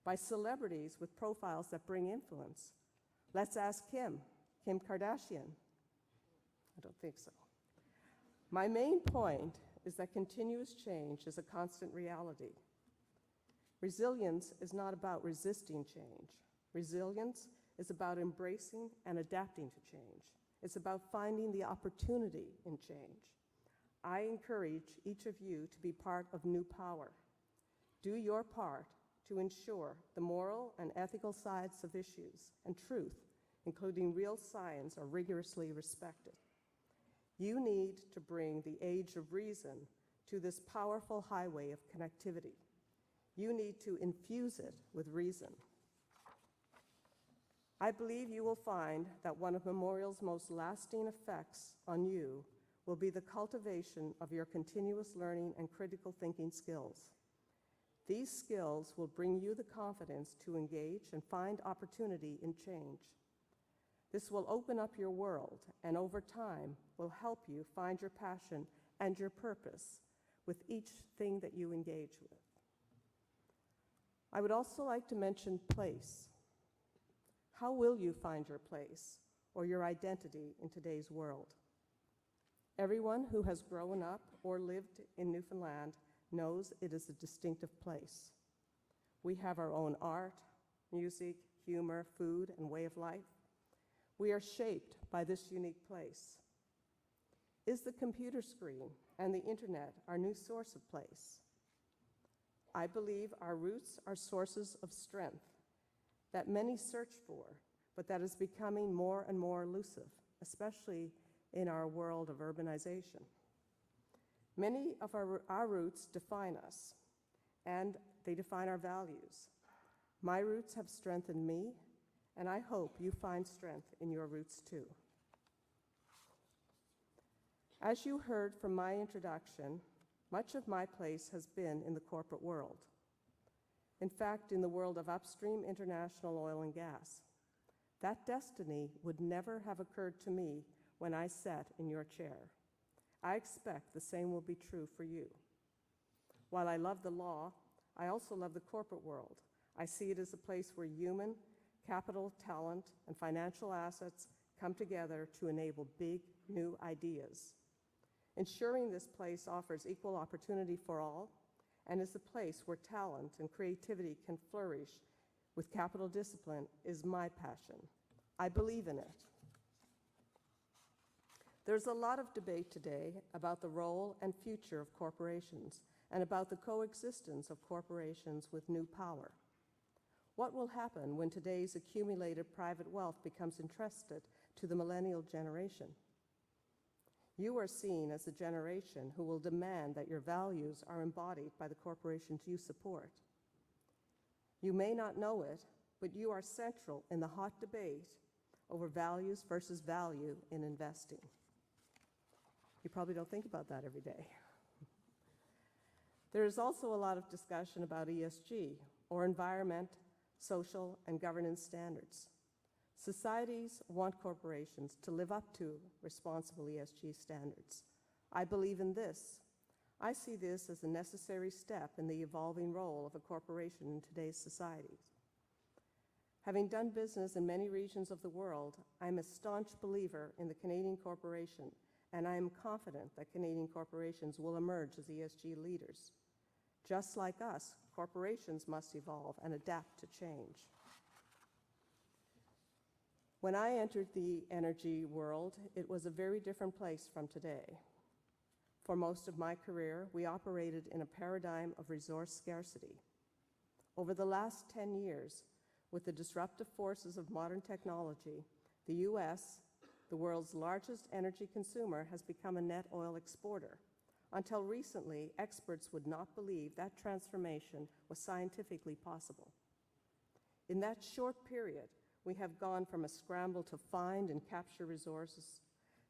by celebrities with profiles that bring influence? Let's ask Kim Kardashian. I don't think so. My main point is that continuous change is a constant reality. Resilience is not about resisting change. Resilience is about embracing and adapting to change. It's about finding the opportunity in change. I encourage each of you to be part of new power. Do your part to ensure the moral and ethical sides of issues and truth, including real science, are rigorously respected. You need to bring the age of reason to this powerful highway of connectivity. You need to infuse it with reason. I believe you will find that one of Memorial's most lasting effects on you will be the cultivation of your continuous learning and critical thinking skills. These skills will bring you the confidence to engage and find opportunity in change. This will open up your world, and over time will help you find your passion and your purpose with each thing that you engage with. I would also like to mention place. How will you find your place or your identity in today's world? Everyone who has grown up or lived in Newfoundland knows it is a distinctive place. We have our own art, music, humor, food, and way of life. We are shaped by this unique place. Is the computer screen and the internet our new source of place? I believe our roots are sources of strength that many search for, but that is becoming more and more elusive, especially in our world of urbanization. Many of our roots define us, and they define our values. My roots have strengthened me, and I hope you find strength in your roots too. As you heard from my introduction, much of my place has been in the corporate world. In fact, in the world of upstream international oil and gas. That destiny would never have occurred to me when I sat in your chair. I expect the same will be true for you. While I love the law, I also love the corporate world. I see it as a place where human capital, talent, and financial assets come together to enable big, new ideas. Ensuring this place offers equal opportunity for all and is a place where talent and creativity can flourish with capital discipline is my passion. I believe in it. There's a lot of debate today about the role and future of corporations and about the coexistence of corporations with new power. What will happen when today's accumulated private wealth becomes entrusted to the millennial generation? You are seen as a generation who will demand that your values are embodied by the corporations you support. You may not know it, but you are central in the hot debate over values versus value in investing. You probably don't think about that every day. There is also a lot of discussion about ESG, or environment, social, and governance standards. Societies want corporations to live up to responsible ESG standards. I believe in this. I see this as a necessary step in the evolving role of a corporation in today's society. Having done business in many regions of the world, I'm a staunch believer in the Canadian corporation, and I am confident that Canadian corporations will emerge as ESG leaders. Just like us, corporations must evolve and adapt to change. When I entered the energy world, it was a very different place from today. For most of my career, we operated in a paradigm of resource scarcity. Over the last 10 years, with the disruptive forces of modern technology, the U.S., the world's largest energy consumer, has become a net oil exporter. Until recently, experts would not believe that transformation was scientifically possible. In that short period, we have gone from a scramble to find and capture resources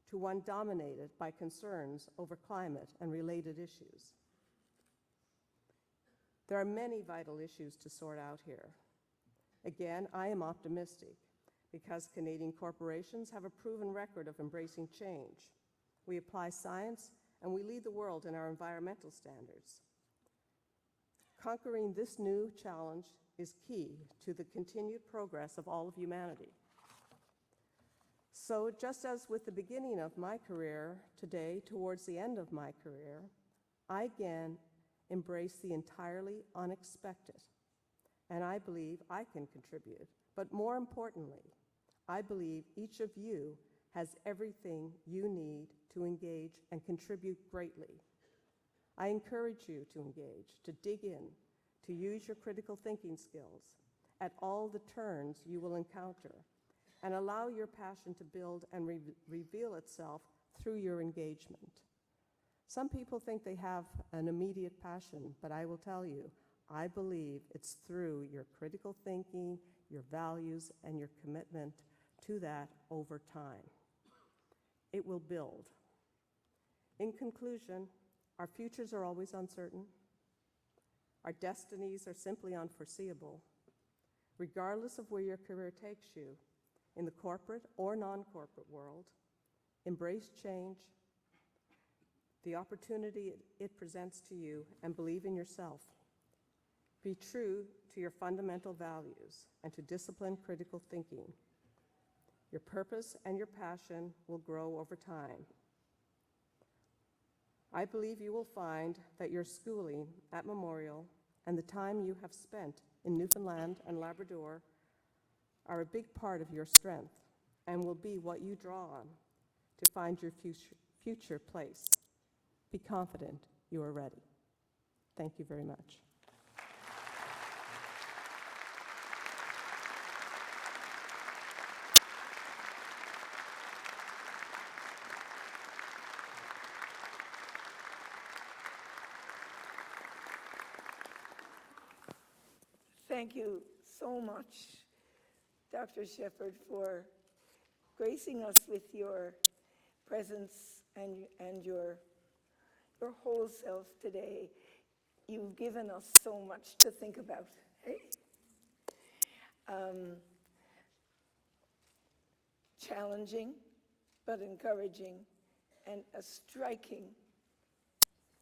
to one dominated by concerns over climate and related issues. There are many vital issues to sort out here. Again, I am optimistic because Canadian corporations have a proven record of embracing change. We apply science and we lead the world in our environmental standards. Conquering this new challenge is key to the continued progress of all of humanity. So just as with the beginning of my career today, towards the end of my career, I again embrace the entirely unexpected. And I believe I can contribute. But more importantly, I believe each of you has everything you need to engage and contribute greatly. I encourage you to engage, to dig in, to use your critical thinking skills at all the turns you will encounter, and allow your passion to build and reveal itself through your engagement. Some people think they have an immediate passion, but I will tell you, I believe it's through your critical thinking, your values, and your commitment to that over time. It will build. In conclusion, our futures are always uncertain. Our destinies are simply unforeseeable. Regardless of where your career takes you, in the corporate or non-corporate world, embrace change, the opportunity it presents to you, and believe in yourself. Be true to your fundamental values and to disciplined critical thinking. Your purpose and your passion will grow over time. I believe you will find that your schooling at Memorial and the time you have spent in Newfoundland and Labrador are a big part of your strength and will be what you draw on to find your future place. Be confident you are ready. Thank you very much. Thank you so much, Dr. Shepherd, for gracing us with your presence and your whole self today. You've given us so much to think about. Hey? Challenging, but encouraging, and a striking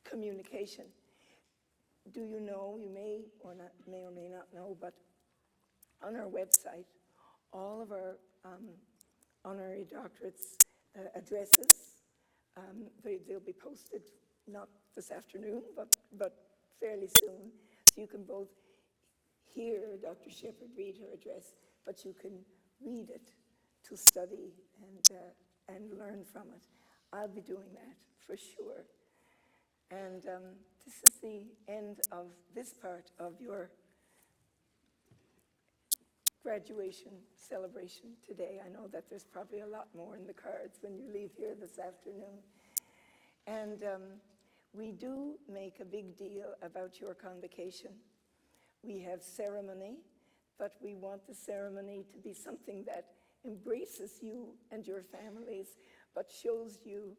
communication. Do you know, you may or may not know, but on our website, all of our honorary doctorates addresses, they'll be posted, not this afternoon, but fairly soon. So you can both hear Dr. Shepherd read her address, but you can read it to study and learn from it. I'll be doing that for sure. And this is the end of this part of your graduation celebration today. I know that there's probably a lot more in the cards when you leave here this afternoon. And we do make a big deal about your convocation. We have ceremony, but we want the ceremony to be something that embraces you and your families, but shows you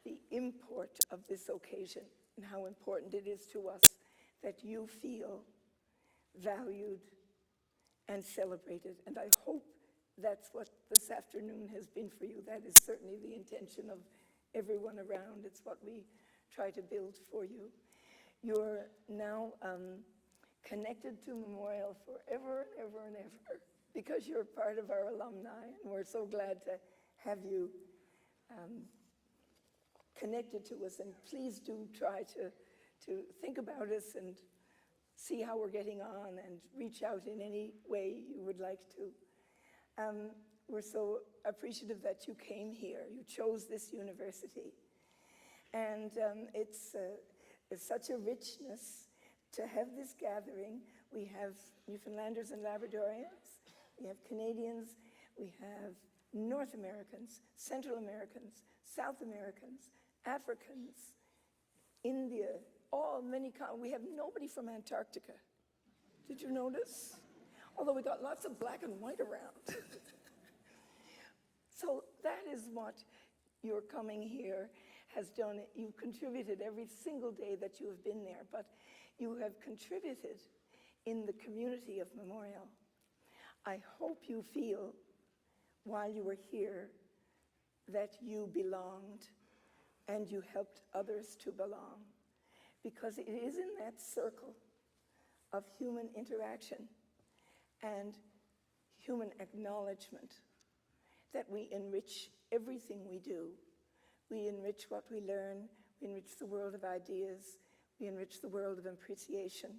the import of this occasion and how important it is to us that you feel valued and celebrated. And I hope that's what this afternoon has been for you. That is certainly the intention of everyone around. It's what we try to build for you. You're now connected to Memorial forever and ever and ever because you're part of our alumni, and we're so glad to have you connected to us. And please do try to think about us and see how we're getting on and reach out in any way you would like to. We're so appreciative that you came here. You chose this university. And it's such a richness to have this gathering. We have Newfoundlanders and Labradorians, we have Canadians, we have North Americans, Central Americans, South Americans, Africans, India, we have nobody from Antarctica. Did you notice? Although we got lots of black and white around. So that is what your coming here has done. You've contributed every single day that you have been there, but you have contributed in the community of Memorial. I hope you feel, while you were here, that you belonged and you helped others to belong. Because it is in that circle of human interaction and human acknowledgement that we enrich everything we do. We enrich what we learn, we enrich the world of ideas, we enrich the world of appreciation.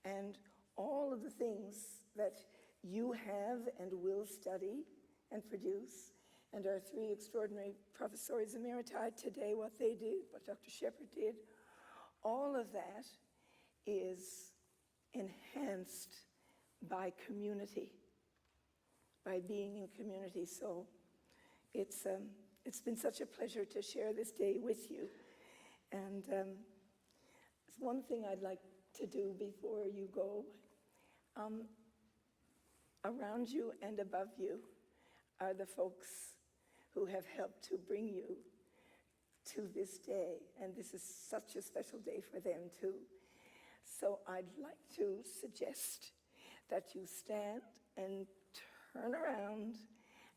And all of the things that you have and will study and produce, and our three extraordinary professores emeriti today, what they did, what Dr. Shepherd did, all of that is enhanced by community, by being in community. So it's been such a pleasure to share this day with you. And one thing I'd like to do before you go, around you and above you are the folks who have helped to bring you to this day, and this is such a special day for them too. So I'd like to suggest that you stand and turn around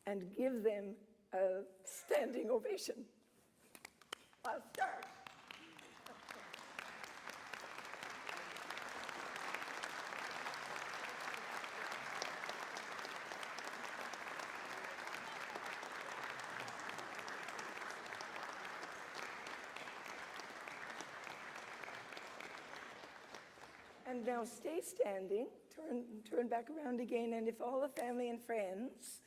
and give them a standing ovation. I'll start. And now stay standing, turn back around again, and if all the family and friends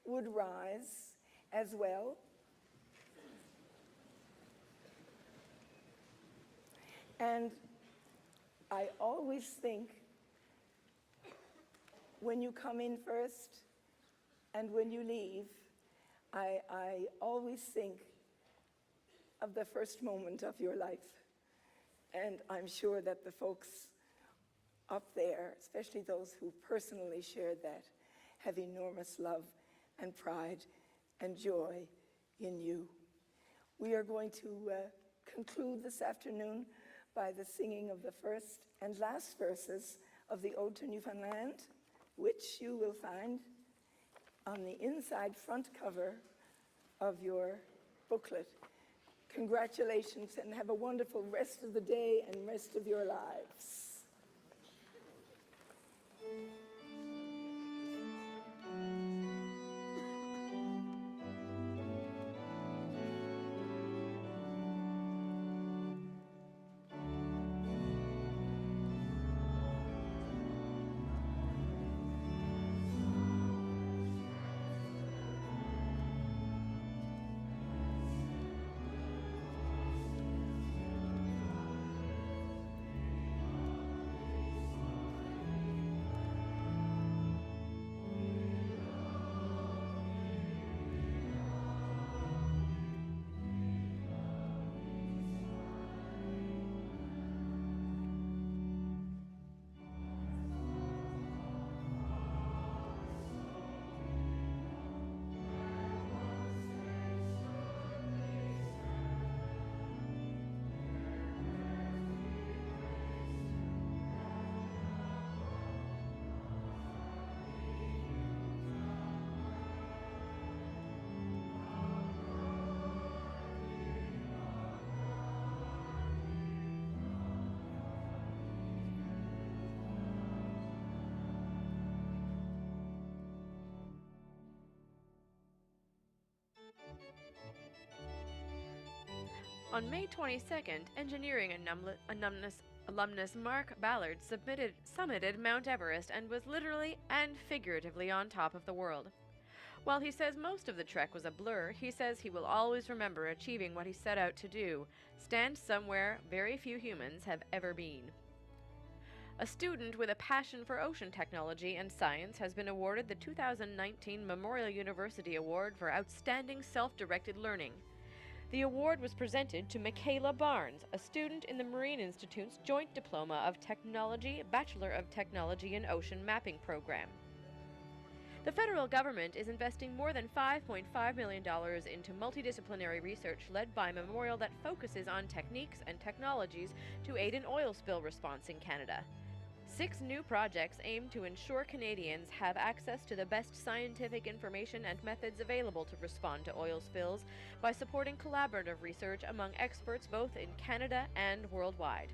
would rise as well. And I always think when you come in first and when you leave, I always think of the first moment of your life. And I'm sure that the folks up there, especially those who personally shared that, have enormous love and pride and joy in you. We are going to conclude this afternoon by the singing of the first and last verses of the Ode to Newfoundland, which you will find on the inside front cover of your booklet. Congratulations, and have a wonderful rest of the day and rest of your lives. On May 22nd, engineering alumnus Mark Ballard summited Mount Everest and was literally and figuratively on top of the world. While he says most of the trek was a blur, he says he will always remember achieving what he set out to do, stand somewhere very few humans have ever been. A student with a passion for ocean technology and science has been awarded the 2019 Memorial University Award for Outstanding Self-Directed Learning. The award was presented to Michaela Barnes, a student in the Marine Institute's Joint Diploma of Technology, Bachelor of Technology in Ocean Mapping program. The federal government is investing more than $5.5 million into multidisciplinary research led by Memorial that focuses on techniques and technologies to aid in oil spill response in Canada. 6 new projects aim to ensure Canadians have access to the best scientific information and methods available to respond to oil spills by supporting collaborative research among experts both in Canada and worldwide.